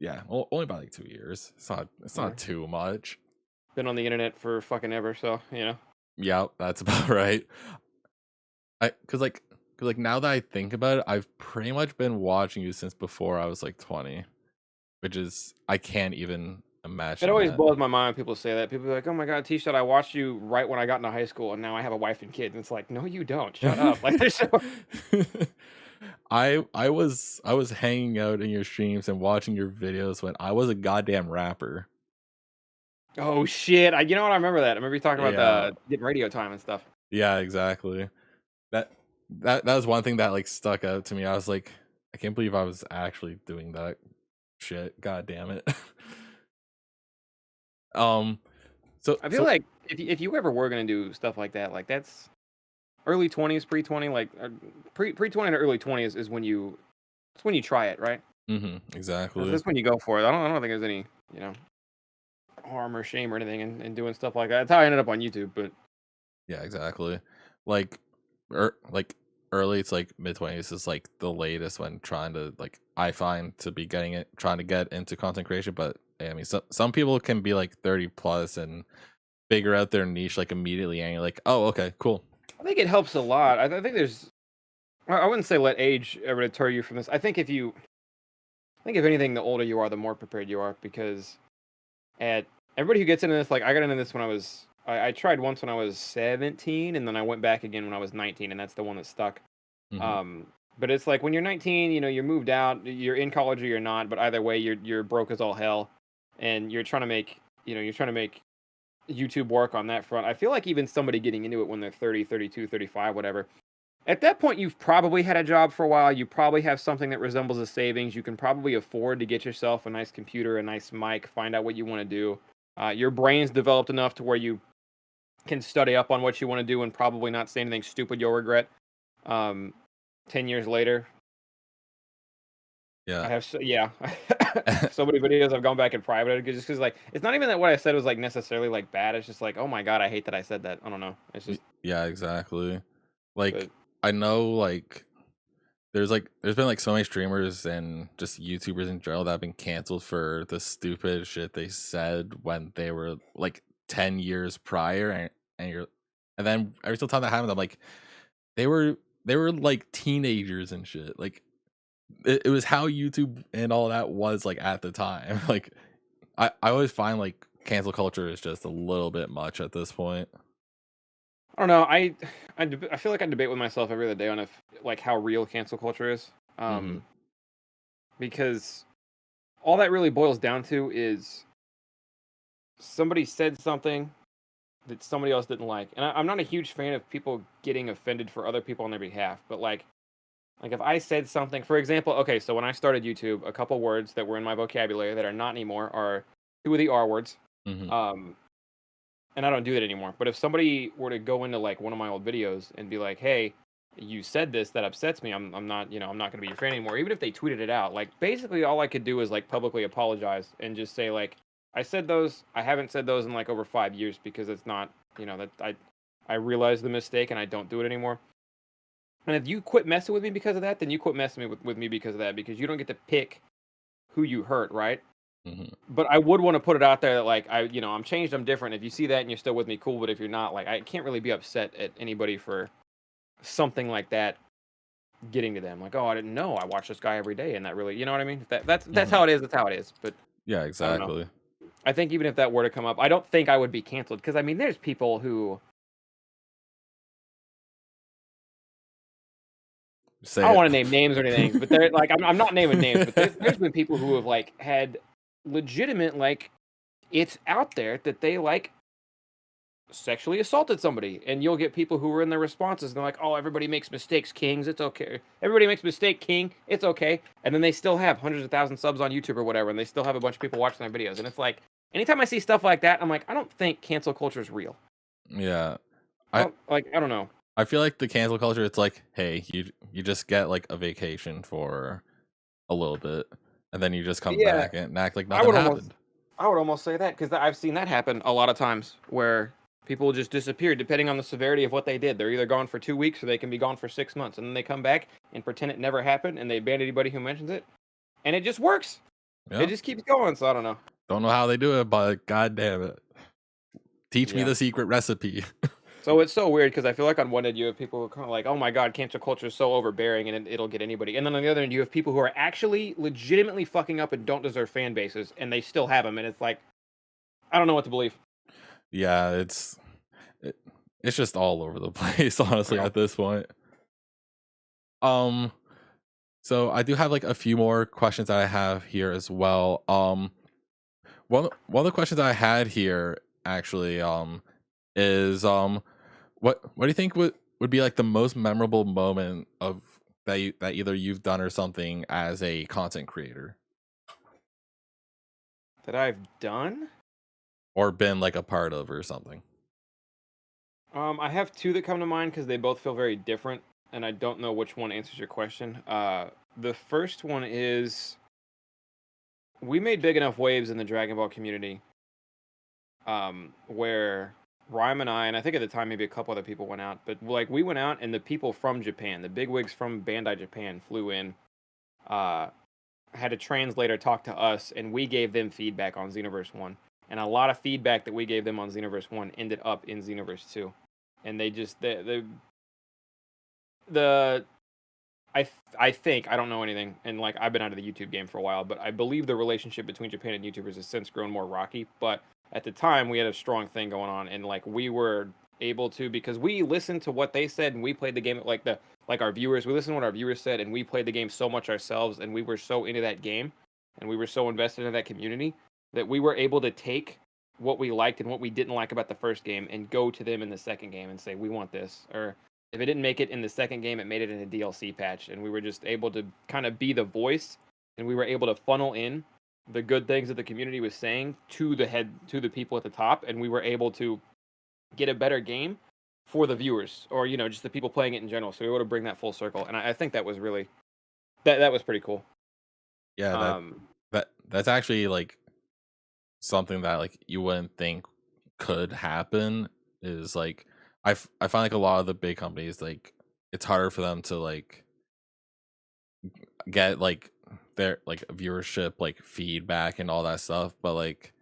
Yeah, only by like 2 years. It's Yeah. not too much. Been on the internet for fucking ever, so Yeah, that's about right. Cause like now that I think about it, I've pretty much been watching you since before I was like 20, which is I can't even It imagine always that. blows my mind when people say that. People are like, "Oh my god, T-Shot, I watched you right when I got into high school, and now I have a wife and kids." And it's like, no, you don't. Shut up. Like, there's so. I was hanging out in your streams and watching your videos when I was a goddamn rapper. Oh shit! You know what? I remember that. I remember you talking about Yeah, the getting radio time and stuff. yeah, exactly. That that was one thing that like stuck out to me. I was like, I can't believe I was actually doing that shit. God damn it. um, so I feel so like if you ever were gonna do stuff like that's early 20s, pre-20, like pre-20 to early 20s is when it's when you try it, right? exactly. That's when you go for it. I don't think there's any you know harm or shame or anything in doing stuff like that. That's how I ended up on YouTube. But Yeah, exactly. Like, like early, it's like mid 20s is like the latest when trying to like I find to be getting it, trying to get into content creation. But I mean, some people can be like 30 plus and figure out their niche like immediately, and you're like, oh, okay, cool. I think it helps a lot. I think there's. I wouldn't say let age ever deter you from this. I think if anything, the older you are, the more prepared you are. Because at everybody who gets into this, like I got into this when I tried once when I was 17, and then I went back again when I was 19, and that's the one that stuck. hmm Um, but it's like when you're 19, you're moved out, you're in college or you're not, but either way, you're broke as all hell, and you're trying to make YouTube work on that front. I feel like even somebody getting into it when they're 30, 32, 35, whatever. At that point, you've probably had a job for a while. You probably have something that resembles a savings. You can probably afford to get yourself a nice computer, a nice mic, find out what you want to do. Your brain's developed enough to where you can study up on what you want to do and probably not say anything stupid you'll regret. Um, 10 years later, Yeah. yeah, so many videos I've gone back in private just because like it's not even that what I said was like necessarily like bad. It's just like, oh my god, I hate that I said that. I don't know. It's just, Yeah, exactly. but Like I know like there's been like so many streamers and just YouTubers in general that have been canceled for the stupid shit they said when they were like 10 years prior, and you're and then every single time that happened, I'm like, they were they were like teenagers and shit. Like it was how YouTube and all that was like at the time. Like I always find like cancel culture is just a little bit much at this point. I don't know. I feel like I debate with myself every other day on if like how real cancel culture is. Hmm. Because all that really boils down to is somebody said something that somebody else didn't like, and I'm not a huge fan of people getting offended for other people on their behalf. But like if I said something, for example, okay, so when I started YouTube, a couple words that were in my vocabulary that are not anymore are two of the R words. Hmm. Um, and I don't do that anymore. But if somebody were to go into like one of my old videos and be like, "Hey, you said this that upsets me. I'm not, I'm not going to be your friend anymore." Even if they tweeted it out, like basically all I could do is like publicly apologize and just say like, "I said those. I haven't said those in like over 5 years because it's not, that I realized the mistake and I don't do it anymore." And if you quit messing with me because of that, then you quit messing with me because of that, because you don't get to pick who you hurt, right? Hmm. But I would want to put it out there that like I'm changed, I'm different. If you see that and you're still with me, cool. But if you're not, like I can't really be upset at anybody for something like that getting to them. Like, oh, I didn't know. I watch this guy every day, and that really, you know what I mean? That's Hmm. how it is. That's how it is. But Yeah, I don't know. exactly. I think even if that were to come up, I don't think I would be canceled, because I mean, there's people who I Say don't it. want to name names or anything, but they're like I'm not naming names, but there's been people who have like had legitimate, like, it's out there that they like sexually assaulted somebody, and you'll get people who are in their responses and they're like, "Oh, everybody makes mistakes, kings, it's okay. Everybody makes a mistake, king, it's okay." And then they still have hundreds of thousands subs on YouTube or whatever, and they still have a bunch of people watching their videos. And it's like, anytime I see stuff like that, I'm like, I don't think cancel culture is real. Yeah. I I don't, like, I don't know. I feel like the cancel culture, it's like, hey, you just get like a vacation for a little bit, and then you just come Yeah, back and act like I nothing would almost happened. I would almost say that, because I've seen that happen a lot of times where people just disappear depending on the severity of what they did. They're either gone for 2 weeks or they can be gone for 6 months, and then they come back and pretend it never happened, and they ban anybody who mentions it, and it just works. It Yeah. just keeps going. So I don't know. Don't know how they do it, but god damn it. Teach me Yeah. the secret recipe. So it's so weird, because I feel like on one end you have people who are kind of like, "Oh my god, cancel culture is so overbearing and it'll get anybody," and then on the other end you have people who are actually legitimately fucking up and don't deserve fan bases, and they still have them, and it's like, I don't know what to believe. Yeah, it, it's just all over the place, honestly, Yeah. at this point. Um, so I do have like a few more questions that I have here as well. One of the questions I had here actually is what do you think would be like the most memorable moment of that either you've done or something as a content creator, That I've done. or been like a part of or something? I have two that come to mind because they both feel very different, and I don't know which one answers your question. The first one is, we made big enough waves in the Dragon Ball community, where Rhyme and I think at the time maybe a couple other people went out, but like we went out and the people from Japan, the bigwigs from Bandai Japan, flew in, uh, had a translator talk to us, and we gave them feedback on Xenoverse 1. And a lot of feedback that we gave them on Xenoverse 1 ended up in Xenoverse 2. And they just the I think, I don't know anything, and like I've been out of the YouTube game for a while, but I believe the relationship between Japan and YouTubers has since grown more rocky. But at the time, we had a strong thing going on, and like we were able to, because we listened to what they said and we played the game, like our viewers. We listened to what our viewers said, and we played the game so much ourselves, and we were so into that game, and we were so invested in that community, that we were able to take what we liked and what we didn't like about the first game and go to them in the second game and say, we want this. Or if it didn't make it in the second game, it made it in a DLC patch, and we were just able to kind of be the voice, and we were able to funnel in the good things that the community was saying to the people at the top, and we were able to get a better game for the viewers, or just the people playing it in general. So we were able to bring that full circle, and I think that was really that was pretty cool. Yeah, Um, that's actually like something that like you wouldn't think could happen. Is like I find like a lot of the big companies, like it's harder for them to like get like their like viewership like feedback and all that stuff, but like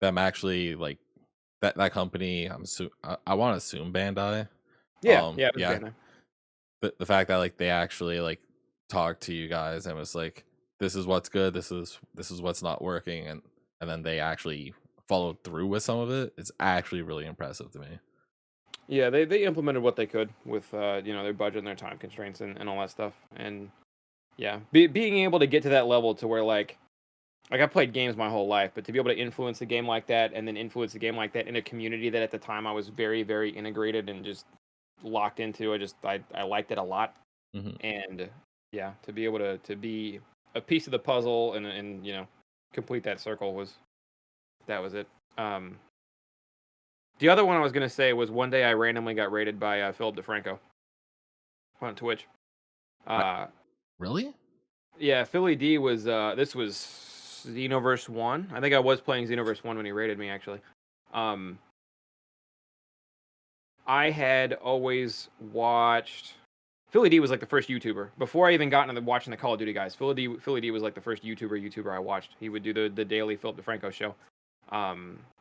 them actually like that company, I want to assume Bandai, yeah, yeah, it was yeah, Banner. the fact that like they actually like talked to you guys and was like, this is what's good, this is what's not working, and then they actually followed through with some of it, it's actually really impressive to me. Yeah, they implemented what they could with their budget and their time constraints and all that stuff. And yeah, being able to get to that level to where like I played games my whole life, but to be able to influence a game like that and then influence a game like that in a community that at the time I was very, very integrated and just locked into, I liked it a lot. Hmm. And yeah, to be able to be a piece of the puzzle and complete that circle was it. The other one I was gonna say was one day I randomly got raided by Philip DeFranco on Twitch. I, Uh, really? yeah, Philly D was this was Xenoverse 1. I think I was playing Xenoverse 1 when he raided me actually. Um, I had always watched Philly D was like the first YouTuber before I even got into watching the Call of Duty guys. Philly D was like the first YouTuber I watched. He would do the daily Philip DeFranco show.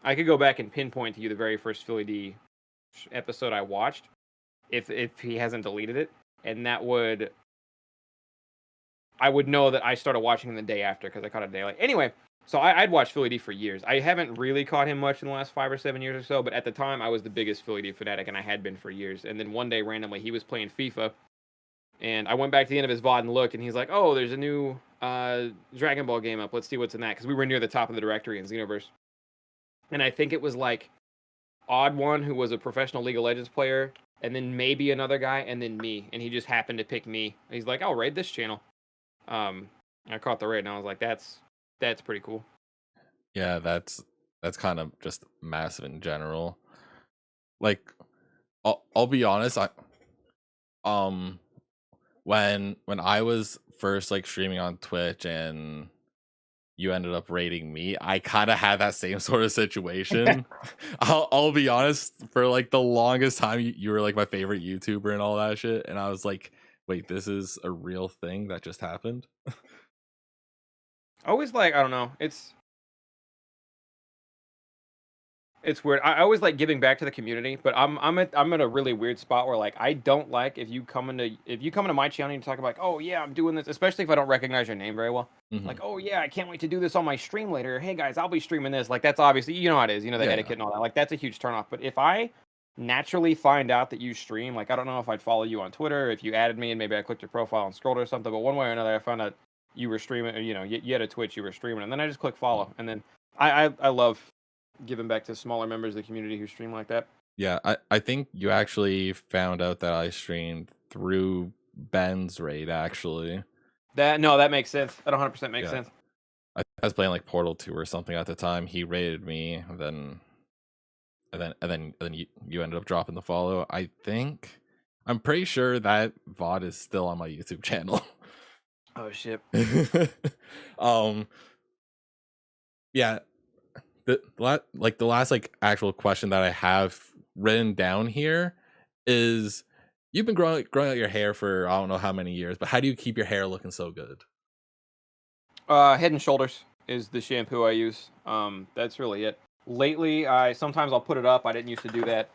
I could go back and pinpoint to you the very first Philly D episode I watched, if he hasn't deleted it, and I would know that I started watching him the day after because I caught it a day late. Anyway, so I'd watched Philly D for years. I haven't really caught him much in the last 5 or 7 years or so, but at the time I was the biggest Philly D fanatic, and I had been for years. And then one day randomly he was playing FIFA, and I went back to the end of his VOD and looked, and he's like, "Oh, there's a new Dragon Ball game up. Let's see what's in that," because we were near the top of the directory in Xenoverse. And I think it was like Odd One, who was a professional League of Legends player, and then maybe another guy, and then me. And he just happened to pick me. And he's like, "I'll raid this channel." I caught the raid, and I was like, "That's pretty cool." Yeah, that's kind of just massive in general. Like, I'll be honest, um when I was first like streaming on Twitch and you ended up rating me, I kind of had that same sort of situation. I'll be honest, for like the longest time you were like my favorite YouTuber and all that shit, and I was like, wait, this is a real thing that just happened? Always like, I don't know. It's weird. I always like giving back to the community, but I'm at a really weird spot where like I don't like if you come into my channel and you talk about like, "Oh yeah, I'm doing this," especially if I don't recognize your name very well. Hmm. Like, "Oh yeah, I can't wait to do this on my stream later. Hey guys, I'll be streaming this." Like that's obviously how it is, the Yeah, etiquette and all that. Like that's a huge turnoff. But if I naturally find out that you stream, like I don't know if I'd follow you on Twitter, if you added me and maybe I clicked your profile and scrolled or something, but one way or another I found out you were streaming, or, you had a Twitch, you were streaming, and then I just click follow, and then I love giving back to smaller members of the community who stream like that. yeah. I think you actually found out that I streamed through Ben's raid actually. That makes sense. That 100% makes Yeah, sense. I was playing like Portal 2 or something at the time. He rated me, and then you ended up dropping the follow. I'm pretty sure that VOD is still on my YouTube channel. Oh shit. um yeah, the last like actual question that I have written down here is, you've been growing out your hair for I don't know how many years, but how do you keep your hair looking so good? Head and Shoulders is the shampoo I use. That's really it. Lately, sometimes I'll put it up. I didn't used to do that.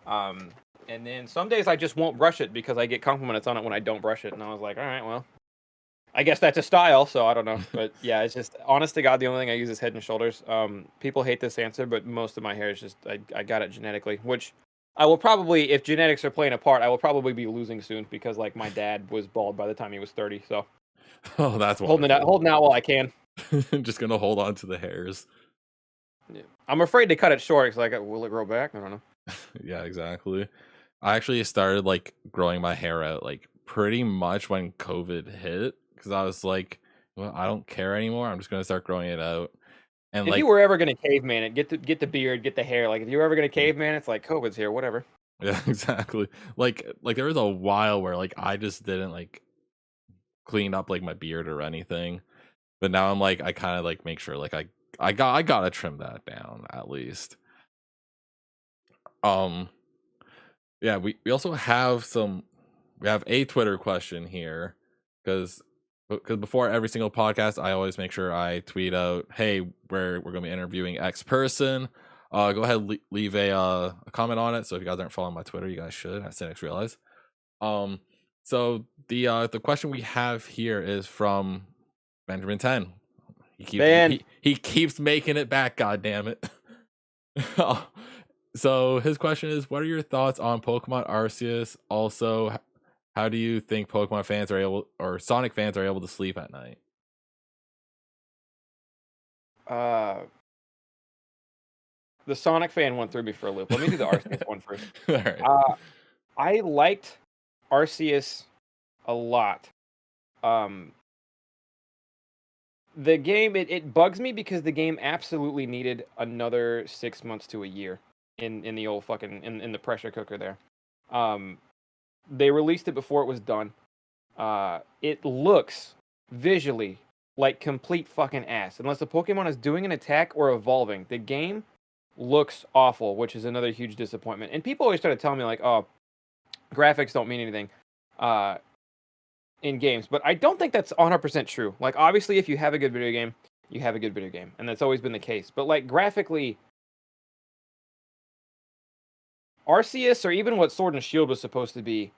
And then some days I just won't brush it because I get compliments on it when I don't brush it, and I was like, all right, well, I guess that's a style, so I don't know. But yeah, it's just honest to God, the only thing I use is Head and Shoulders. People hate this answer, but most of my hair is just I got it genetically, which I will probably, if genetics are playing a part, I will probably be losing soon because like my dad was bald by the time he was 30. So Oh, that's holding out while I can. Just gonna hold on to the hairs. Yeah. I'm afraid to cut it short because like, will it grow back? I don't know. Yeah, exactly. I actually started like growing my hair out like pretty much when COVID hit, because I was like, well, I don't care anymore. I'm just gonna start growing it out. And If you like, were ever gonna caveman it, get the beard, get the hair. Like if you were ever gonna caveman, it's like COVID's here, whatever. yeah, exactly. Like there was a while where like I just didn't like clean up like my beard or anything. But now I'm like, I kind of like make sure like I gotta trim that down at least. Um yeah, we also have we have a Twitter question here, because before every single podcast I always make sure I tweet out, hey, we're gonna be interviewing X person. Go ahead, leave a comment on it. So if you guys aren't following my Twitter, you guys should at Cynics Realize. So the question we have here is from Benjamin 10. He keeps Ben, he keeps making it back, god damn it. So his question is, what are your thoughts on Pokemon Arceus? Also, how do you think Pokemon fans are able, or Sonic fans are able to sleep at night? Uh, the Sonic fan went through me for a loop. Let me do the Arceus one first. All right. Uh, I liked Arceus a lot. Um, the game it bugs me because the game absolutely needed another 6 months to a year in the old fucking in the pressure cooker there. Um, they released it before it was done. It looks visually like complete fucking ass. Unless the Pokemon is doing an attack or evolving, the game looks awful, which is another huge disappointment. And people always try to tell me like, "Oh, graphics don't mean anything." Uh, in games, but I don't think that's 100% true. Like, obviously, if you have a good video game, you have a good video game, and that's always been the case. But like graphically, Arceus or even what Sword and Shield was supposed to be,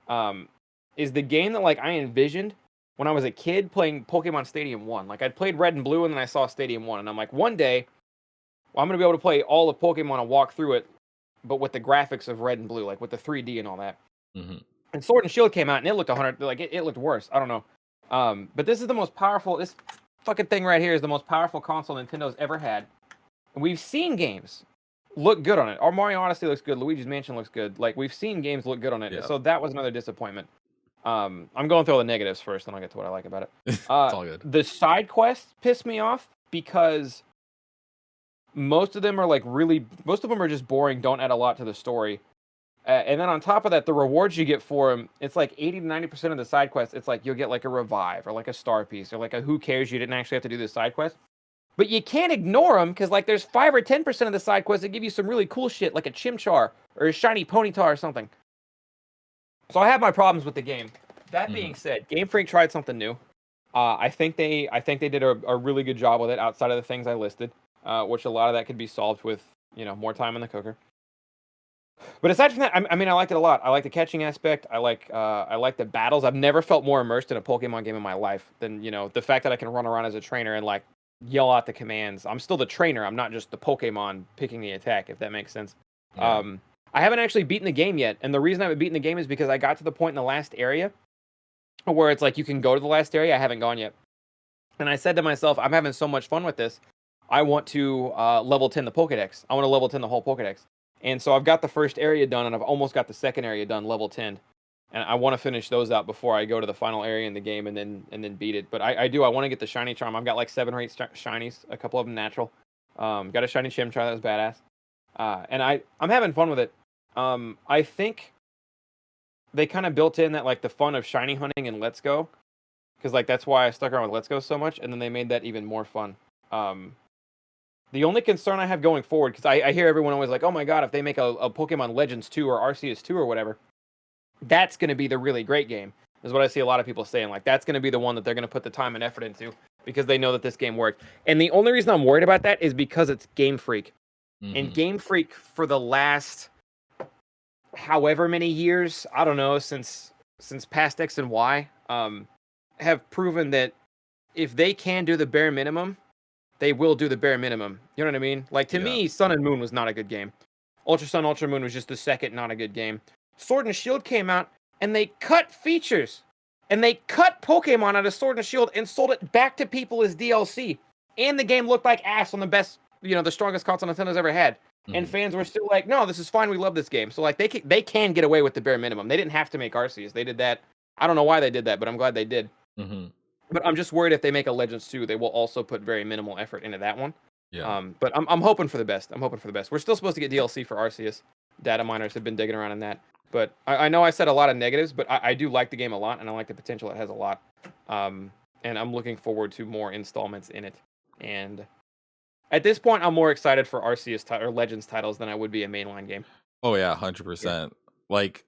um, is the game that like I envisioned when I was a kid playing Pokemon Stadium 1. Like I'd played Red and Blue and then I saw Stadium 1 and I'm like, one day, well, I'm going to be able to play all of Pokemon and walk through it, but with the graphics of Red and Blue, like with the 3D and all that. Mm-hmm. And Sword and Shield came out and it looked 100, like it looked worse. I don't know. But this is the most powerful, this fucking thing right here is the most powerful console Nintendo's ever had. And we've seen games look good on it. Our Mario Odyssey looks good. Luigi's Mansion looks good. Like we've seen games look good on it. Yeah. So that was another disappointment. I'm going through all the negatives first, then I'll get to what I like about it. It's all good. The side quests piss me off because most of them are like most of them are just boring, don't add a lot to the story. And then on top of that, the rewards you get for them, it's like 80 to 90% of the side quests. It's like you'll get like a revive or like a star piece or like a who cares you didn't actually have to do this side quest. But you can't ignore them because like there's 5 or 10% of the side quests that give you some really cool shit like a Chimchar or a shiny Ponyta or something. So I have my problems with the game. That being said, Game Freak tried something new. I think they did a really good job with it outside of the things I listed, which a lot of that could be solved with more time in the cooker. But aside from that, I mean, I liked it a lot. I like the catching aspect. I like the battles. I've never felt more immersed in a Pokemon game in my life than the fact that I can run around as a trainer and like yell out the commands. I'm still the trainer. I'm not just the Pokemon picking the attack. If that makes sense. Yeah. I haven't actually beaten the game yet, and the reason I haven't beaten the game is because I got to the point in the last area where it's like you can go to the last area. I haven't gone yet, and I said to myself, I'm having so much fun with this. I want to level 10 the Pokedex. I want to level 10 the whole Pokedex. And so I've got the first area done, and I've almost got the second area done, level 10. And I want to finish those out before I go to the final area in the game and then beat it. But I want to get the shiny charm. I've got like 7 or 8 shinies, a couple of them natural. Got a shiny Chimchar that was badass. And I'm having fun with it. I think they kind of built in that like the fun of shiny hunting and Let's Go, because like that's why I stuck around with Let's Go so much, and then they made that even more fun. The only concern I have going forward, because I hear everyone always like, oh my god, if they make a Pokemon Legends 2 or Arceus 2 or whatever, that's going to be the really great game, is what I see a lot of people saying. Like, that's going to be the one that they're going to put the time and effort into, because they know that this game worked. And the only reason I'm worried about that is because it's Game Freak. And Game Freak, for the last however many years, I don't know, since past X and Y, have proven that if they can do the bare minimum, they will do the bare minimum. You know what I mean? Like, to me, Sun and Moon was not a good game. Ultra Sun, Ultra Moon was just the second not a good game. Sword and Shield came out, and they cut features. And they cut Pokemon out of Sword and Shield and sold it back to people as DLC. And the game looked like ass on the best, the strongest console Nintendo's ever had. And fans were still like, no, this is fine. We love this game. So, like, they can get away with the bare minimum. They didn't have to make Arceus. They did that. I don't know why they did that, but I'm glad they did. But I'm just worried if they make a Legends 2, they will also put very minimal effort into that one. Yeah. But I'm hoping for the best. I'm hoping for the best. We're still supposed to get DLC for Arceus. Data miners have been digging around in that. But I know I said a lot of negatives, but I do like the game a lot, and I like the potential it has a lot. And I'm looking forward to more installments in it. And at this point, I'm more excited for Arceus or Legends titles than I would be a mainline game. Oh yeah, 100%. Like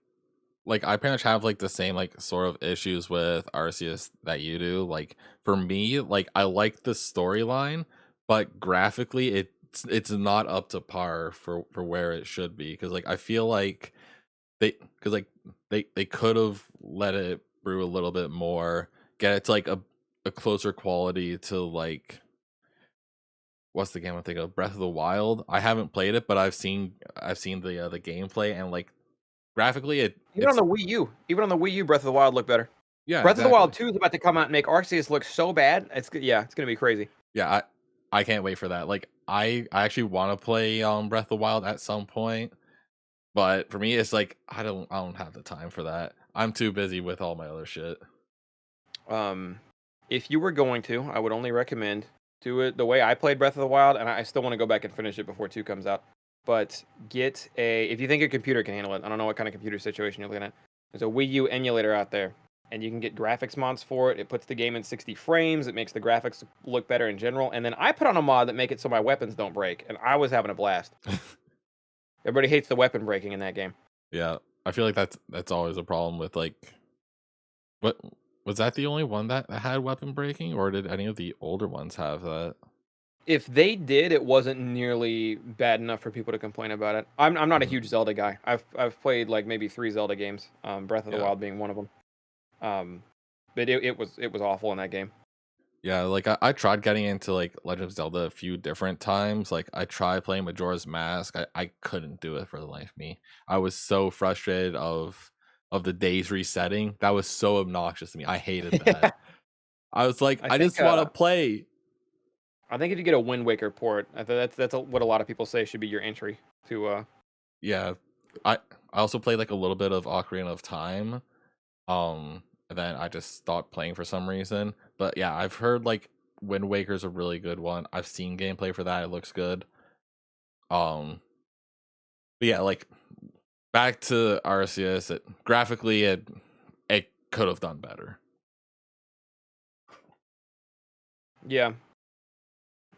I pretty much have like the same like sort of issues with Arceus that you do. Like for me, like I like the storyline, but graphically it's not up to par for where it should be. Because like I feel like they could have let it brew a little bit more, get it to like a closer quality to like what's the game I'm thinking of? Breath of the Wild. I haven't played it, but I've seen the gameplay, and like graphically Even on it's the Even on the Wii U, Breath of the Wild looked better. yeah, Breath of the Wild exactly. 2 is about to come out and make Arceus look so bad. It's gonna be crazy. Yeah, I can't wait for that. Like I actually want to play Breath of the Wild at some point, but for me it's like I don't have the time for that. I'm too busy with all my other shit. Um, if you were going to, I would only recommend do it the way I played Breath of the Wild, and I still want to go back and finish it before 2 comes out. But get if you think your computer can handle it, I don't know what kind of computer situation you're looking at. There's a Wii U emulator out there, and you can get graphics mods for it. It puts the game in 60 frames. It makes the graphics look better in general. And then I put on a mod that make it so my weapons don't break, and I was having a blast. Everybody hates the weapon breaking in that game. Yeah, I feel like that's always a problem with like what was that the only one that had weapon breaking, or did any of the older ones have that? If they did, it wasn't nearly bad enough for people to complain about it. I'm not a Mhm. huge Zelda guy. I've played like maybe 3 Zelda games, Breath of the Yeah. Wild being one of them. Um, but it was awful in that game. Yeah, like I tried getting into like Legend of Zelda a few different times. Like I tried playing Majora's Mask. I couldn't do it for the life of me. I was so frustrated of the days resetting. That was so obnoxious to me. I hated that. I was like, I I think just want to play. I think if you get a Wind Waker port, what a lot of people say should be your entry to. Yeah. I also played like a little bit of Ocarina of Time. And then I just stopped playing for some reason. But yeah, I've heard like Wind Waker's a really good one. I've seen gameplay for that. It looks good. Um but yeah, like back to Arceus, graphically it could have done better. Yeah,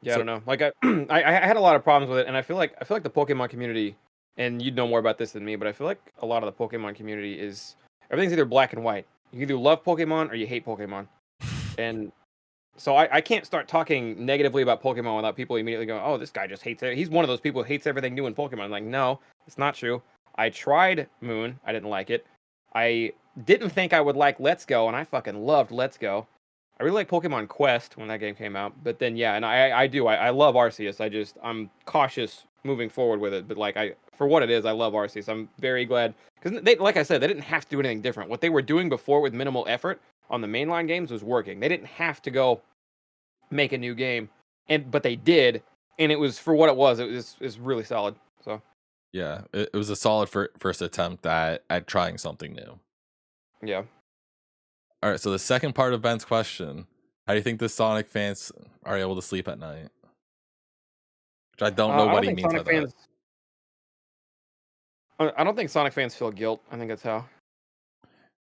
yeah, I So don't know. Like I had a lot of problems with it, and I feel like the Pokemon community, and you'd know more about this than me, but I feel like a lot of the Pokemon community is everything's either black and white. You either love Pokemon or you hate Pokemon, and so I can't start talking negatively about Pokemon without people immediately going, "Oh, this guy just hates it." He's one of those people who hates everything new in Pokemon. I'm like, no, it's not true. I tried Moon. I didn't like it. I didn't think I would like Let's Go, and I fucking loved Let's Go. I really like Pokemon Quest when that game came out, but then yeah, and I do I love Arceus. I'm cautious moving forward with it, but like for what it is, I love Arceus. I'm very glad because they like I said, they didn't have to do anything different. What they were doing before with minimal effort on the mainline games was working. They didn't have to go make a new game, but they did, and it was for what it was. It's really solid. So yeah, it was a solid first attempt at trying something new. yeah, All right, so the second part of Ben's question: how do you think the Sonic fans are able to sleep at night? Which I don't know I what don't he think means by Sonic that. fans. I don't think Sonic fans feel guilt. I think that's how.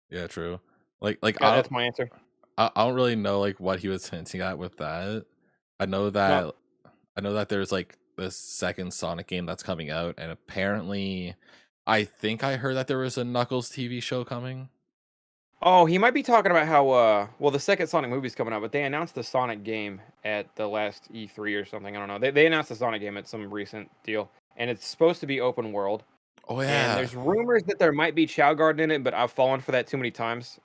Yeah, true. Like Yeah, that's my answer. I don't really know like what he was hinting at with that. I know No. that I know that there's like this second Sonic game that's coming out, and apparently, I think I heard that there was a Knuckles TV show coming. Oh, he might be talking about how well the second Sonic movie's coming out, but they announced the Sonic game at the last E3 or something. I don't know. They announced the Sonic game at some recent deal, and it's supposed to be open world. Oh And yeah, there's rumors that there might be Chow Garden in it, but I've fallen for that too many times.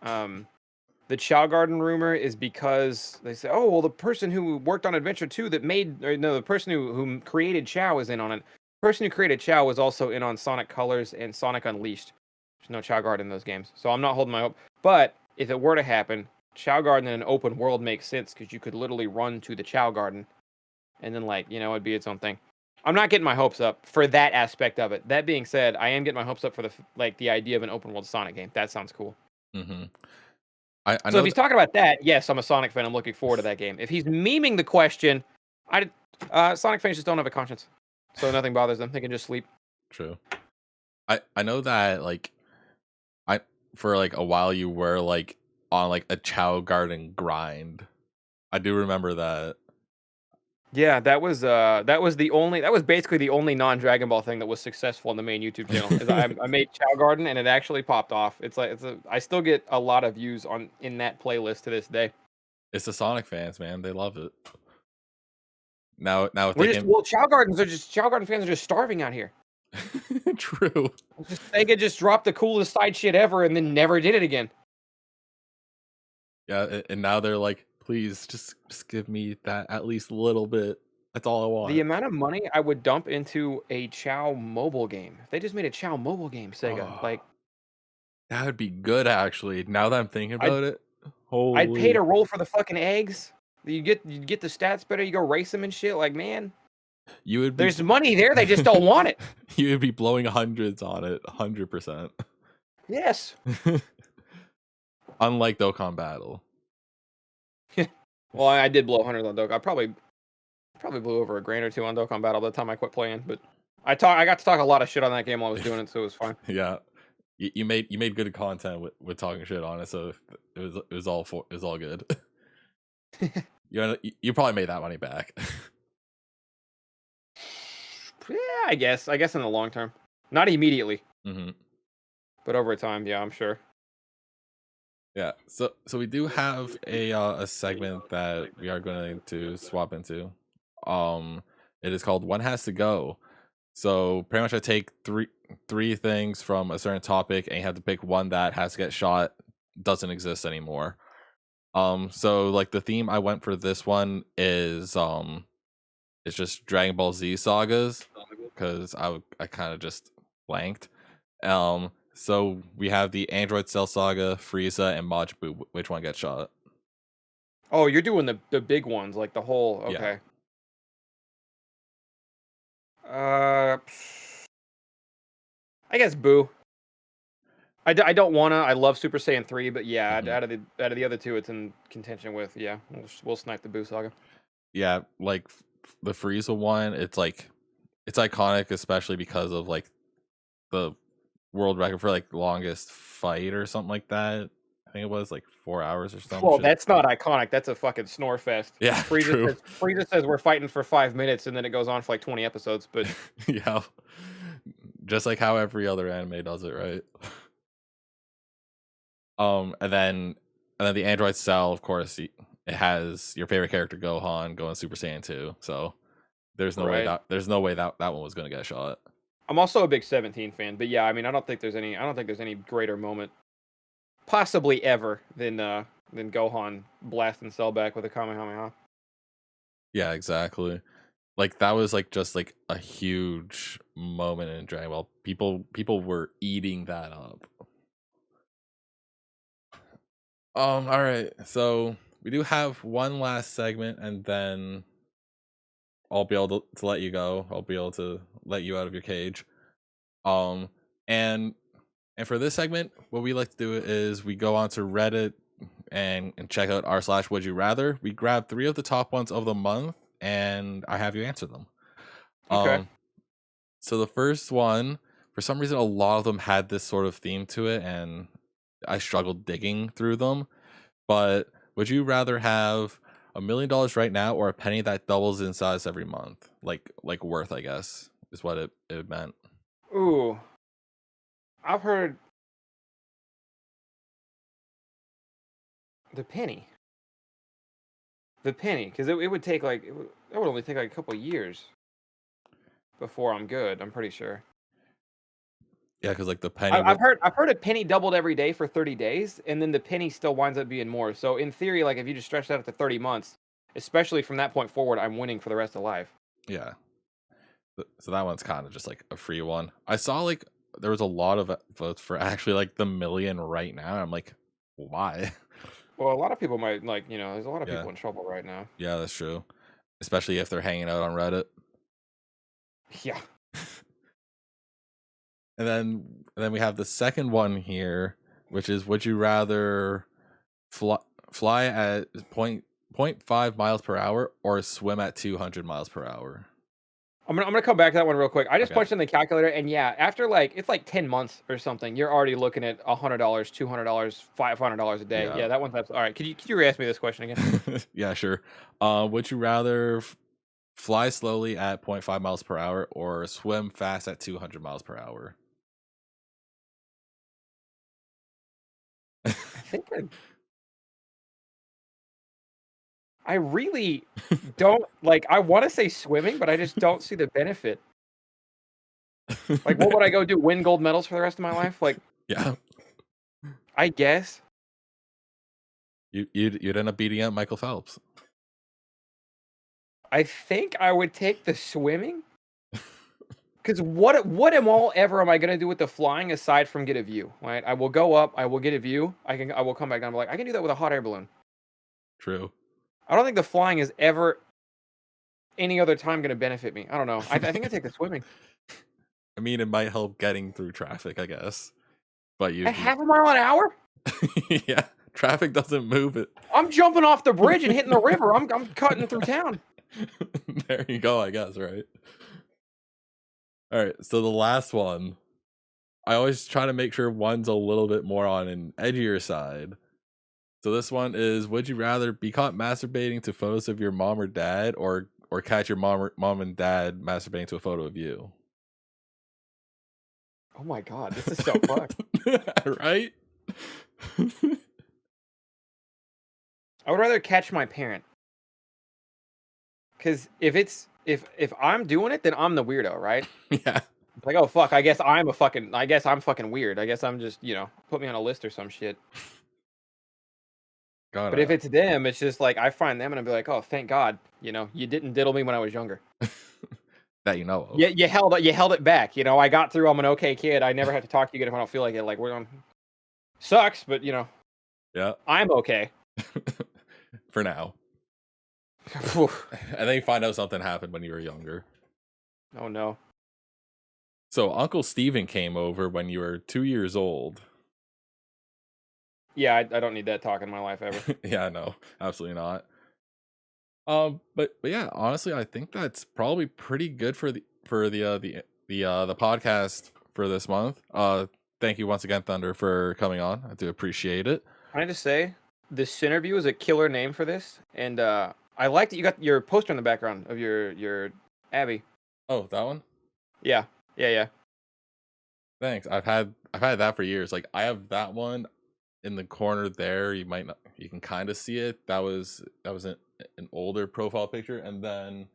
The Chow Garden rumor is because they say, oh, well, the person who worked on Adventure 2 that made, or no, the person who created Chow is in on it. The person who created Chow was also in on Sonic Colors and Sonic Unleashed. There's no Chow Garden in those games. So I'm not holding my hope. But if it were to happen, Chow Garden in an open world makes sense because you could literally run to the Chow Garden and then, like, it'd be its own thing. I'm not getting my hopes up for that aspect of it. That being said, I am getting my hopes up for the idea of an open world Sonic game. That sounds cool. hmm I So if know he's that. talking about that, yes, I'm a Sonic fan. I'm looking forward to that game. If he's memeing the question, Sonic fans just don't have a conscience, so nothing bothers them. They can just sleep. True. I know that like I for like a while you were like on like a Chow Garden grind. I do remember that. Yeah, that was basically the only non-Dragon Ball thing that was successful on the main YouTube channel. Is I made Chow Garden and it actually popped off. I still get a lot of views in that playlist to this day. It's the Sonic fans, man. They love it. Now if We're they just can, well, Chow Garden fans are just starving out here. true. They could just drop the coolest side shit ever and then never did it again. Yeah, and now they're like, please just give me that at least a little bit. That's all I The want. amount of money I would dump into a Chow mobile game. If they just made a Chow mobile game, Sega, Oh, like that would be good actually. Now that I'm thinking I'd about it, I'd pay holy, to roll for the fucking eggs. You get the stats better. You go race them and shit. Like man, you would be there's money there. They just don't want it. you would be blowing hundreds on it, 100%. Yes. Unlike Dokkan Battle. Well, I did blow 100 on Dokkan. I probably blew over a grand or two on Dokkan Battle by the time I quit playing. But I got to talk a lot of shit on that game while I was doing it, so it was fine. Yeah. You made good content with talking shit on it, so it was all good. You probably made that money back. Yeah, I guess. I guess in the long term, not immediately, Hmm. but over time, yeah, I'm sure. Yeah. So we do have a segment that we are going to swap into. Um, it is called One Has to Go. So pretty much I take three things from a certain topic, and you have to pick one that has to get shot, doesn't exist anymore. So like the theme I went for this one is it's just Dragon Ball Z sagas, because I kind of just blanked. So we have the Android Cell Saga, Frieza, and Majin Buu. Which one gets shot? Oh, you're doing the big ones, like the whole. Yeah. Okay. Uh, I guess Boo. I don't wanna. I love Super Saiyan 3, but yeah, Mhm. out of the other two, it's in contention with. Yeah, we'll snipe the Boo saga. Yeah, like the Frieza one, it's like it's iconic, especially because of like the world record for like longest fight or something like that. I think it was like 4 hours or some Well, shit. that's not iconic. That's a fucking snore fest. Yeah, Frieza true. says Frieza says we're fighting for 5 minutes, and then it goes on for like 20 episodes. But Yeah, just like how every other anime does it, right? And then the Android Cell, of course, it has your favorite character Gohan going Super Saiyan 2. So right. there's no way that one was gonna get shot. I'm also a big 17 fan, but yeah, I mean, I don't think there's any greater moment, possibly ever, than Gohan blasting Cell back with a Kamehameha. Yeah, exactly. Like that was like just like a huge moment in Dragon Ball. People were eating that up. All right. So we do have one last segment, and then I'll be able to let you go. I'll be able to let you out of your cage. Um, and and for this segment, what we like to do is we go onto Reddit and check out r/ Would You Rather. We grab three of the top ones of the month, and I have you answer them. Okay. Um, so the first one, for some reason, a lot of them had this sort of theme to it, and I struggled digging through them. But would you rather have $1 million right now, or a penny that doubles in size every month? Like worth, I guess, is what it meant. Ooh, I've heard the penny. The penny, because it would take like it would only take like a couple years before I'm good. I'm pretty sure. Yeah, because like the penny I, would. I've heard a penny doubled every day for 30 days, and then the penny still winds up being more. So in theory, like if you just stretch that out to 30 months, especially from that point forward, I'm winning for the rest of life. Yeah. So that one's kind of just like a free one. I saw like there was a lot of votes for actually like the million right now. I'm like, why? Well, a lot of people might like, there's a lot of Yeah, people in trouble right now. yeah, that's true. Especially if they're hanging out on Reddit. Yeah. And then we have the second one here, which is would you rather fly fly at point 0.5 miles per hour or swim at 200 miles per hour? I'm gonna come back to that one real quick. I just Okay. punched in the calculator, and yeah, after like it's like 10 months or something, you're already looking at $100, $200, $500 a day. Yeah. Yeah, that one's all right. Could you re-ask me this question again? Yeah, sure. Would you rather fly slowly at zero point 0.5 miles per hour or swim fast at 200 miles per hour? I think I really don't like. I want to say swimming, but I just don't see the benefit. Like, what would I go do? Win gold medals for the rest of my life? Like, Yeah. I guess. You'd end up beating out Michael Phelps. I think I would take the swimming. Because what ever am I gonna do with the flying aside from get a view, right? I will go up, I will get a view, I will come back down, and be like, I can do that with a hot air balloon. True. I don't think the flying is ever any other time gonna benefit me. I don't know. I think I take the swimming. I mean, it might help getting through traffic, I guess. But At you'd be half a mile an hour? yeah, traffic doesn't move it. I'm jumping off the bridge and hitting the river. I'm cutting through town. There you go, I guess, right? All right, so the last one, I always try to make sure one's a little bit more on an edgier side. So this one is: would you rather be caught masturbating to photos of your mom or dad, or catch your mom and dad masturbating to a photo of you? Oh my god, this is so fucked. Right? I would rather catch my parent. Because if I'm doing it, then I'm the weirdo, right? Yeah. It's like, oh fuck, I guess I'm fucking weird. I guess I'm just, put me on a list or some shit. God, But if it's them, it's just like I find them and I'll be like, oh, thank God, you didn't diddle me when I was younger. that you know of. Yeah, you held it back. I got through. I'm an okay kid. I never have to talk to you again if I don't feel like it. Like we're on sucks, but Yeah. I'm okay. For now. And then you find out something happened when you were younger. Oh no. So Uncle Steven came over when you were 2 years old. Yeah, I don't need that talk in my life ever. Yeah, no, absolutely not. But yeah, honestly, I think that's probably pretty good for the podcast for this month. Thank you once again, Thunder, for coming on. I do appreciate it. Can I just say, the Sinterview is a killer name for this, and I like that you got your poster in the background of your Abby. Oh, that one? Yeah. Thanks. I've had that for years. Like I have that one in the corner there. You can kind of see it. That was an older profile picture, and then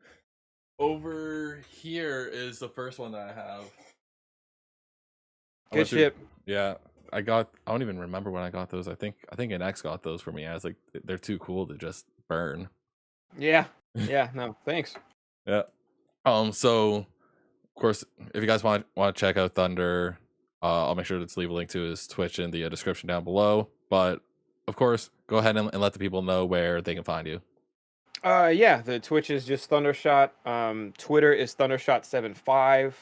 over here is the first one that I have. Good shit. Yeah, I don't even remember when I got those. I think an ex got those for me. I was like, they're too cool to just burn. Yeah. No, thanks. Yeah. So of course, if you guys want to check out Thunder, I'll make sure to leave a link to his Twitch in the description down below. But of course, go ahead and let the people know where they can find you. Yeah, the Twitch is just Thundershot. Twitter is Thundershot75.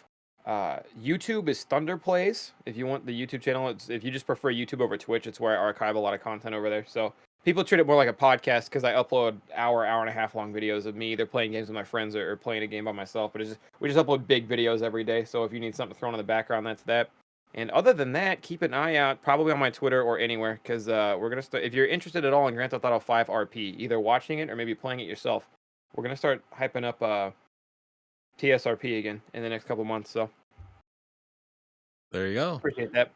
YouTube is Thunderplays. If you want the YouTube channel, if you just prefer YouTube over Twitch, it's where I archive a lot of content over there. So people treat it more like a podcast because I upload hour and a half long videos of me either playing games with my friends or playing a game by myself. But we just upload big videos every day. So if you need something thrown in the background, that's that. And other than that, keep an eye out probably on my Twitter or anywhere because we're gonna start. If you're interested at all in Grand Theft Auto 5 RP, either watching it or maybe playing it yourself, we're gonna start hyping up TSRP again in the next couple months. So there you go. Appreciate that.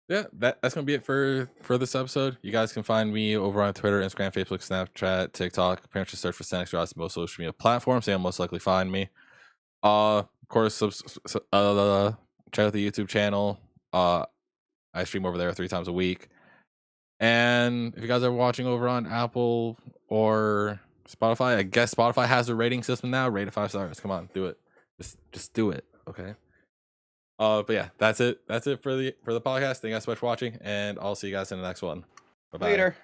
Yeah, that's gonna be it for this episode. You guys can find me over on Twitter, Instagram, Facebook, Snapchat, TikTok. Apparently, just search for Senex across most social media platforms. So you'll most likely find me. Of course, check out the YouTube channel. I stream over there 3 times a week. And if you guys are watching over on Apple or Spotify, I guess Spotify has a rating system now. Rate it 5 stars. Come on, do it. Just do it, okay? But yeah, that's it. That's it for the podcast. Thank you guys so much for watching, and I'll see you guys in the next one. Bye-bye. Later.